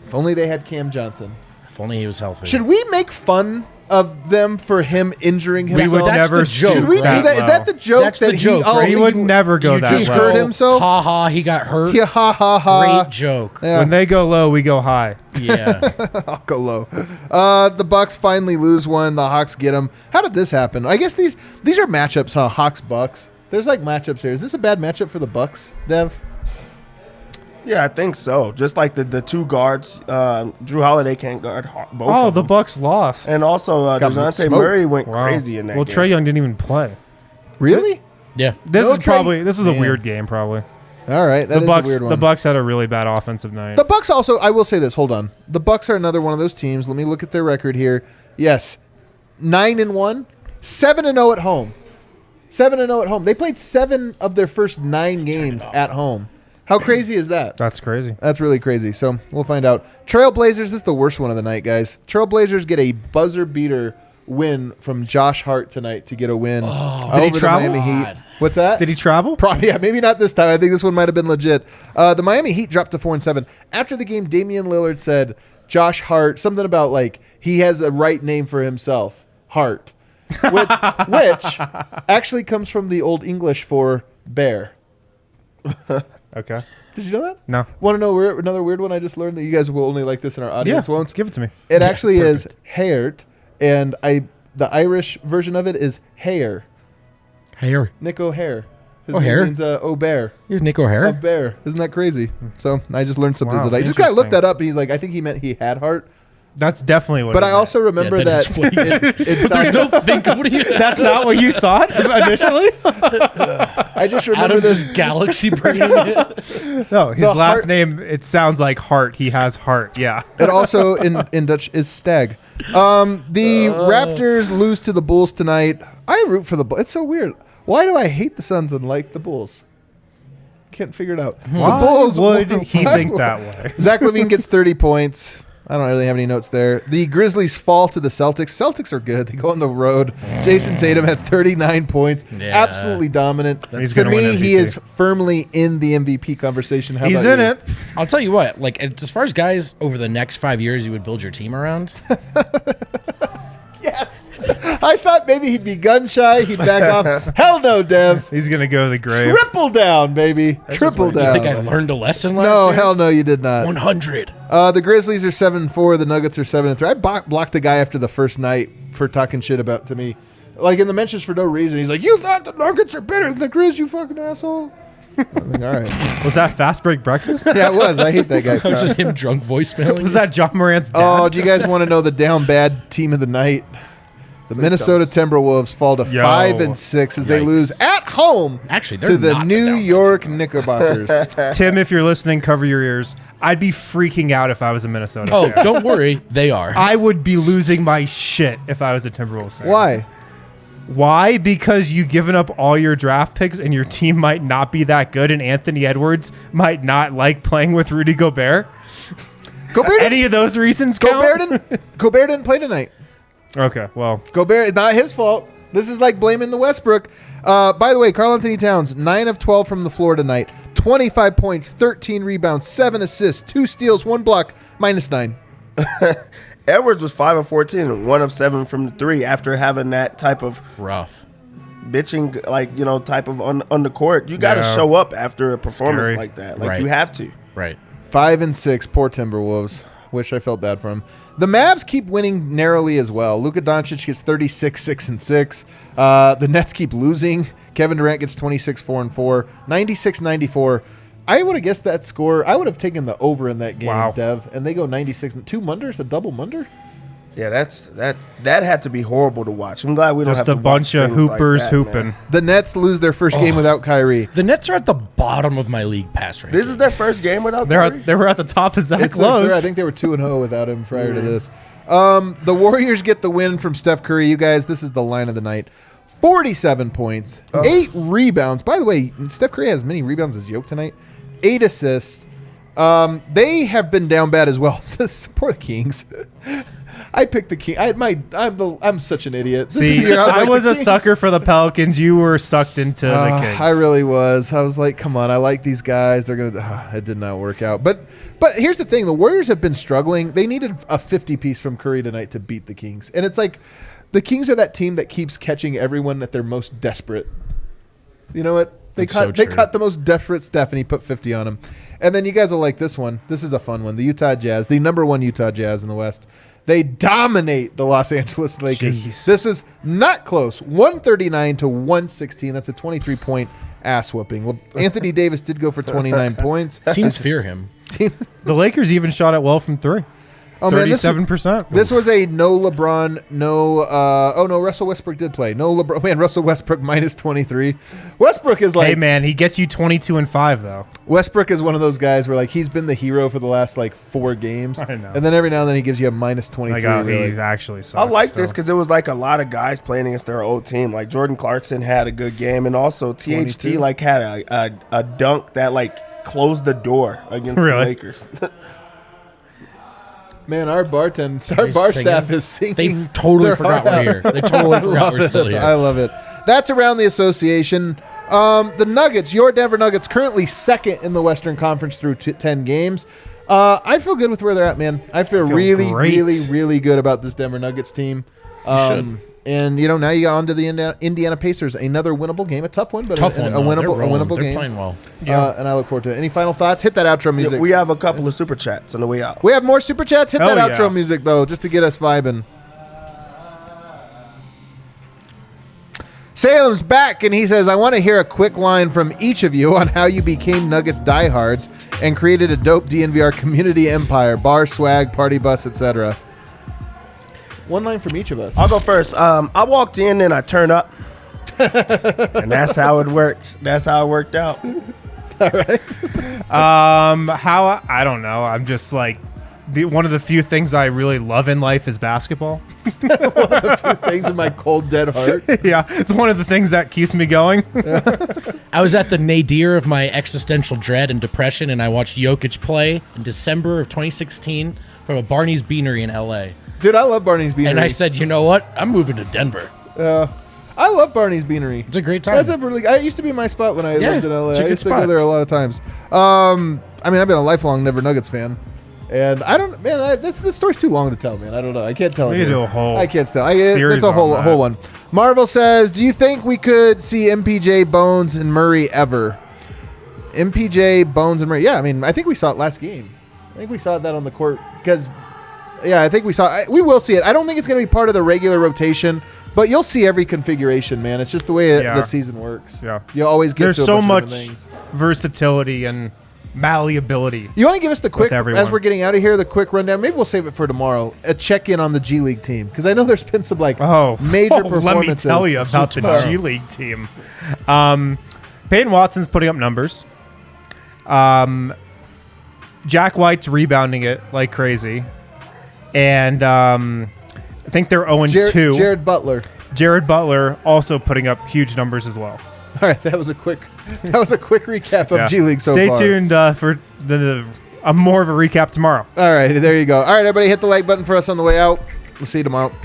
If only they had Cam Johnson. If only he was healthy. Should we make fun of them for him injuring himself? We would never joke. Should we do that? Is that the joke? That's the joke, right? He would never go that just low. hurt himself? Ha ha, he got hurt. Yeah, ha ha ha. Great joke. Yeah. When they go low, we go high. Yeah. I'll go low. The Bucks finally lose one. The Hawks get them. How did this happen? I guess these are matchups, huh? Hawks Bucks. There's like matchups here. Is this a bad matchup for the Bucks, Dev? Yeah, I think so. Just like the two guards, Drew Holiday can't guard both. Oh, of the them. Bucks lost. And also, Got DeJounte smoked. Murray went Wow. crazy in that Well, game. Trae Young didn't even play. Really? Yeah. This No is Trae- a Man. weird game, probably. All right, that The is Bucks, a weird one. the Bucks had a really bad offensive night. The Bucks also, I will say this. Hold on. The Bucks are another one of those teams. Let me look at their record here. Yes, 9-1, 7-0 at home. 7-0 at home. They played 7 of their first 9 games at home. How crazy is that? That's crazy. That's really crazy. So we'll find out. Trailblazers, this is the worst one of the night, guys. Trailblazers get a buzzer beater win from Josh Hart tonight to get a win Did he over the travel? Miami Heat. What's that? Did he travel? Probably, yeah, maybe not this time. I think this one might have been legit. The Miami Heat dropped to 4-7. After the game, Damian Lillard said Josh Hart, something about like he has a right name for himself, Hart, which actually comes from the Old English for bear. Okay. Did you know that? No. Want to know another weird one I just learned that you guys will only like this in our audience won't? Give it to me. It actually is Haert, and the Irish version of it is Hare. Hare. Nick O'Hare. His O'Hare? name means O'Bear. Here's Nick O'Hare. Of bear. Isn't that crazy? So I just learned something Wow, today. This guy looked interesting. that up, and he's like, I think he meant he had heart. That's definitely what But he I meant. also remember that that is what he it There's sounded, no think. What do you? That's not what you thought initially? I just Out remember of this. this galaxy brain. It. No, his The last heart- name, it sounds like Hart. He has heart. Yeah. It also in Dutch is stag. The Raptors lose to the Bulls tonight. I root for the Bulls. It's so weird. Why do I hate the Suns and like the Bulls? Can't figure it out. Why the Bulls would he think that way? Zach LaVine gets 30 points. I don't really have any notes there. The Grizzlies fall to the Celtics. Celtics are good. They go on the road. Jason Tatum had 39 points. Yeah. Absolutely dominant. He's To gonna win me, he MVP. is firmly in the MVP conversation. How He's about in you? it. I'll tell you what, like as far as guys over the next 5 years you would build your team around. Yes. I thought maybe he'd be gun shy. He'd back off. Hell no, Dev. He's gonna go to the grave. Triple down, baby. Triple what he down. I think I learned a lesson last No, year. hell no, you did not. 100. The Grizzlies are 7-4. The Nuggets are 7-3. I blocked a guy after the first night for talking shit about to me, like in the mentions for no reason. He's like, "You thought the Nuggets are better than the Grizz, you fucking asshole." I'm like, all right. Was that fast break breakfast? Yeah, it was. I hate that guy. It was just him drunk voicemailing. Was that John Morant's dad? Oh, do you guys want to know the down bad team of the night? The Minnesota Timberwolves fall to 5-6 as they Yikes. lose at home Actually, they're to the not the New down bad York Knickerbockers. Tim, if you're listening, cover your ears. I'd be freaking out if I was a Minnesota Oh, fan. don't worry, they are. I would be losing my shit if I was a Timberwolves fan. Why? Why? Because you've given up all your draft picks and your team might not be that good, and Anthony Edwards might not like playing with Rudy Gobert. Gobert, Any of those reasons count? Gobert didn't play tonight. Okay, well, Gobert, not his fault. This is like blaming the Westbrook. By the way, Karl Anthony Towns, 9 of 12 from the floor tonight. 25 points, 13 rebounds, 7 assists, 2 steals, 1 block, -9. Edwards was 5 of 14 and 1 of 7 from the 3 after having that type of Rough. bitching, like, type of on the court. You got to Yeah. show up after a performance Scary. like that. Like, Right. you have to. Right. 5-6, poor Timberwolves. Wish I felt bad for him. The Mavs keep winning narrowly as well. Luka Doncic gets 36, 6-6. The Nets keep losing. Kevin Durant gets 26, 4-4. 96-94. I would have guessed that score. I would have taken the over in that game, Wow. Dev. And they go 96. 2 Munders, a double Munder? Yeah, that had to be horrible to watch. I'm glad we don't just have a to bunch watch of things like hoopers that, hooping. man. The Nets lose their first game without Kyrie. The Nets are at the bottom of my league pass ranking. This is their first game without Curry? They were at the top of Zach It's their Lowe's. third. I think they were 2-0 without him prior to this. The Warriors get the win from Steph Curry. You guys, this is the line of the night. 47 points, 8 rebounds. By the way, Steph Curry has as many rebounds as Jokic tonight. 8 assists. They have been down bad as well. Poor Kings. I picked the King. I'm such an idiot. This is See, the year I like, was the a Kings. sucker for the Pelicans. You were sucked into the Kings. I really was. I was like, come on, I like these guys. They're gonna. It did not work out. But here's the thing: the Warriors have been struggling. They needed a 50 piece from Curry tonight to beat the Kings, and it's like the Kings are that team that keeps catching everyone at their most desperate. You know what? They That's so caught true. the most desperate Steph, and he put 50 on him. And then you guys will like this one. This is a fun one. The Utah Jazz, the number 1 Utah Jazz in the West. They dominate the Los Angeles Lakers. Jeez. This is not close. 139-116. That's a 23-point ass whooping. Anthony Davis did go for 29 points. Teams fear him. The Lakers even shot it well from 3. Oh man, this 37%. This was a no LeBron, no. Russell Westbrook did play. No LeBron. Man, Russell Westbrook -23. Westbrook is like. Hey man, he gets you 22 and 5 though. Westbrook is one of those guys where like he's been the hero for the last like 4 games. I know. And then every now and then he gives you a -23. Like really. he actually sucks. I like this so. because it was like a lot of guys playing against their old team. Like Jordan Clarkson had a good game, and also THT 22. like had a dunk that like closed the door against Really? the Lakers. Man, our bar They staff singing? is singing. They totally their forgot heart we're here. out. They totally I forgot love we're still it. here. I love it. That's around the association. The Nuggets, your Denver Nuggets, currently second in the Western Conference through 10 games. I feel good with where they're at, man. I feel really, great. really, really good about this Denver Nuggets team. should. And now you got on to the Indiana Pacers, another winnable game, a tough one, but Tough a one. though. They're rolling. winnable They're game. playing well. And I look forward to it. Any final thoughts? Hit that outro music. We have a couple of super chats on the way out. We have more super chats. Hit Hell that yeah. outro music though, just to get us vibing. Salem's back, and he says, I want to hear a quick line from each of you on how you became Nuggets diehards and created a dope DNVR community empire, bar, swag, party bus, etc. One line from each of us. I'll go first. I walked in and I turned up, and that's how it worked. That's how it worked out. All right. How I don't know. I'm just like one of the few things I really love in life is basketball. Things in my cold, dead heart. Yeah, it's one of the things that keeps me going. I was at the nadir of my existential dread and depression, and I watched Jokic play in December of 2016 from a Barney's Beanery in L.A. Dude, I love Barney's Beanery. And I said, you know what? I'm moving to Denver. I love Barney's Beanery. It's a great time. That's a really. It used to be my spot when I lived in LA. It's a I good used to spot. go there a lot of times. I mean, I've been a lifelong Denver Nuggets fan, and I don't. Man, this story's too long to tell, man. I don't know. I can't tell. We could do a whole. I can't tell. series It's a on that. whole one. Marvel says, "Do you think we could see MPJ, Bones, and Murray ever?" MPJ, Bones, and Murray. Yeah, I mean, I think we saw it last game. I think we saw that on the court because. Yeah, I think we will see it. I don't think it's going to be part of the regular rotation, but you'll see every configuration, man. It's just the way the season works. Yeah. You always get There's to a so bunch much of different things. versatility and malleability. You want to give us the quick, everyone. as we're getting out of here, the quick rundown?Maybe we'll save it for tomorrow. A check-in on the G League team, because I know there's been some major performances. Let me tell you about the G League team. Peyton Watson's putting up numbers. Jack White's rebounding it like crazy. And I think they're 0-2. Jared Butler also putting up huge numbers as well. All right, that was a quick recap of G League so far. Stay tuned for more of a recap tomorrow. All right, there you go. All right, everybody, hit the like button for us on the way out. We'll see you tomorrow.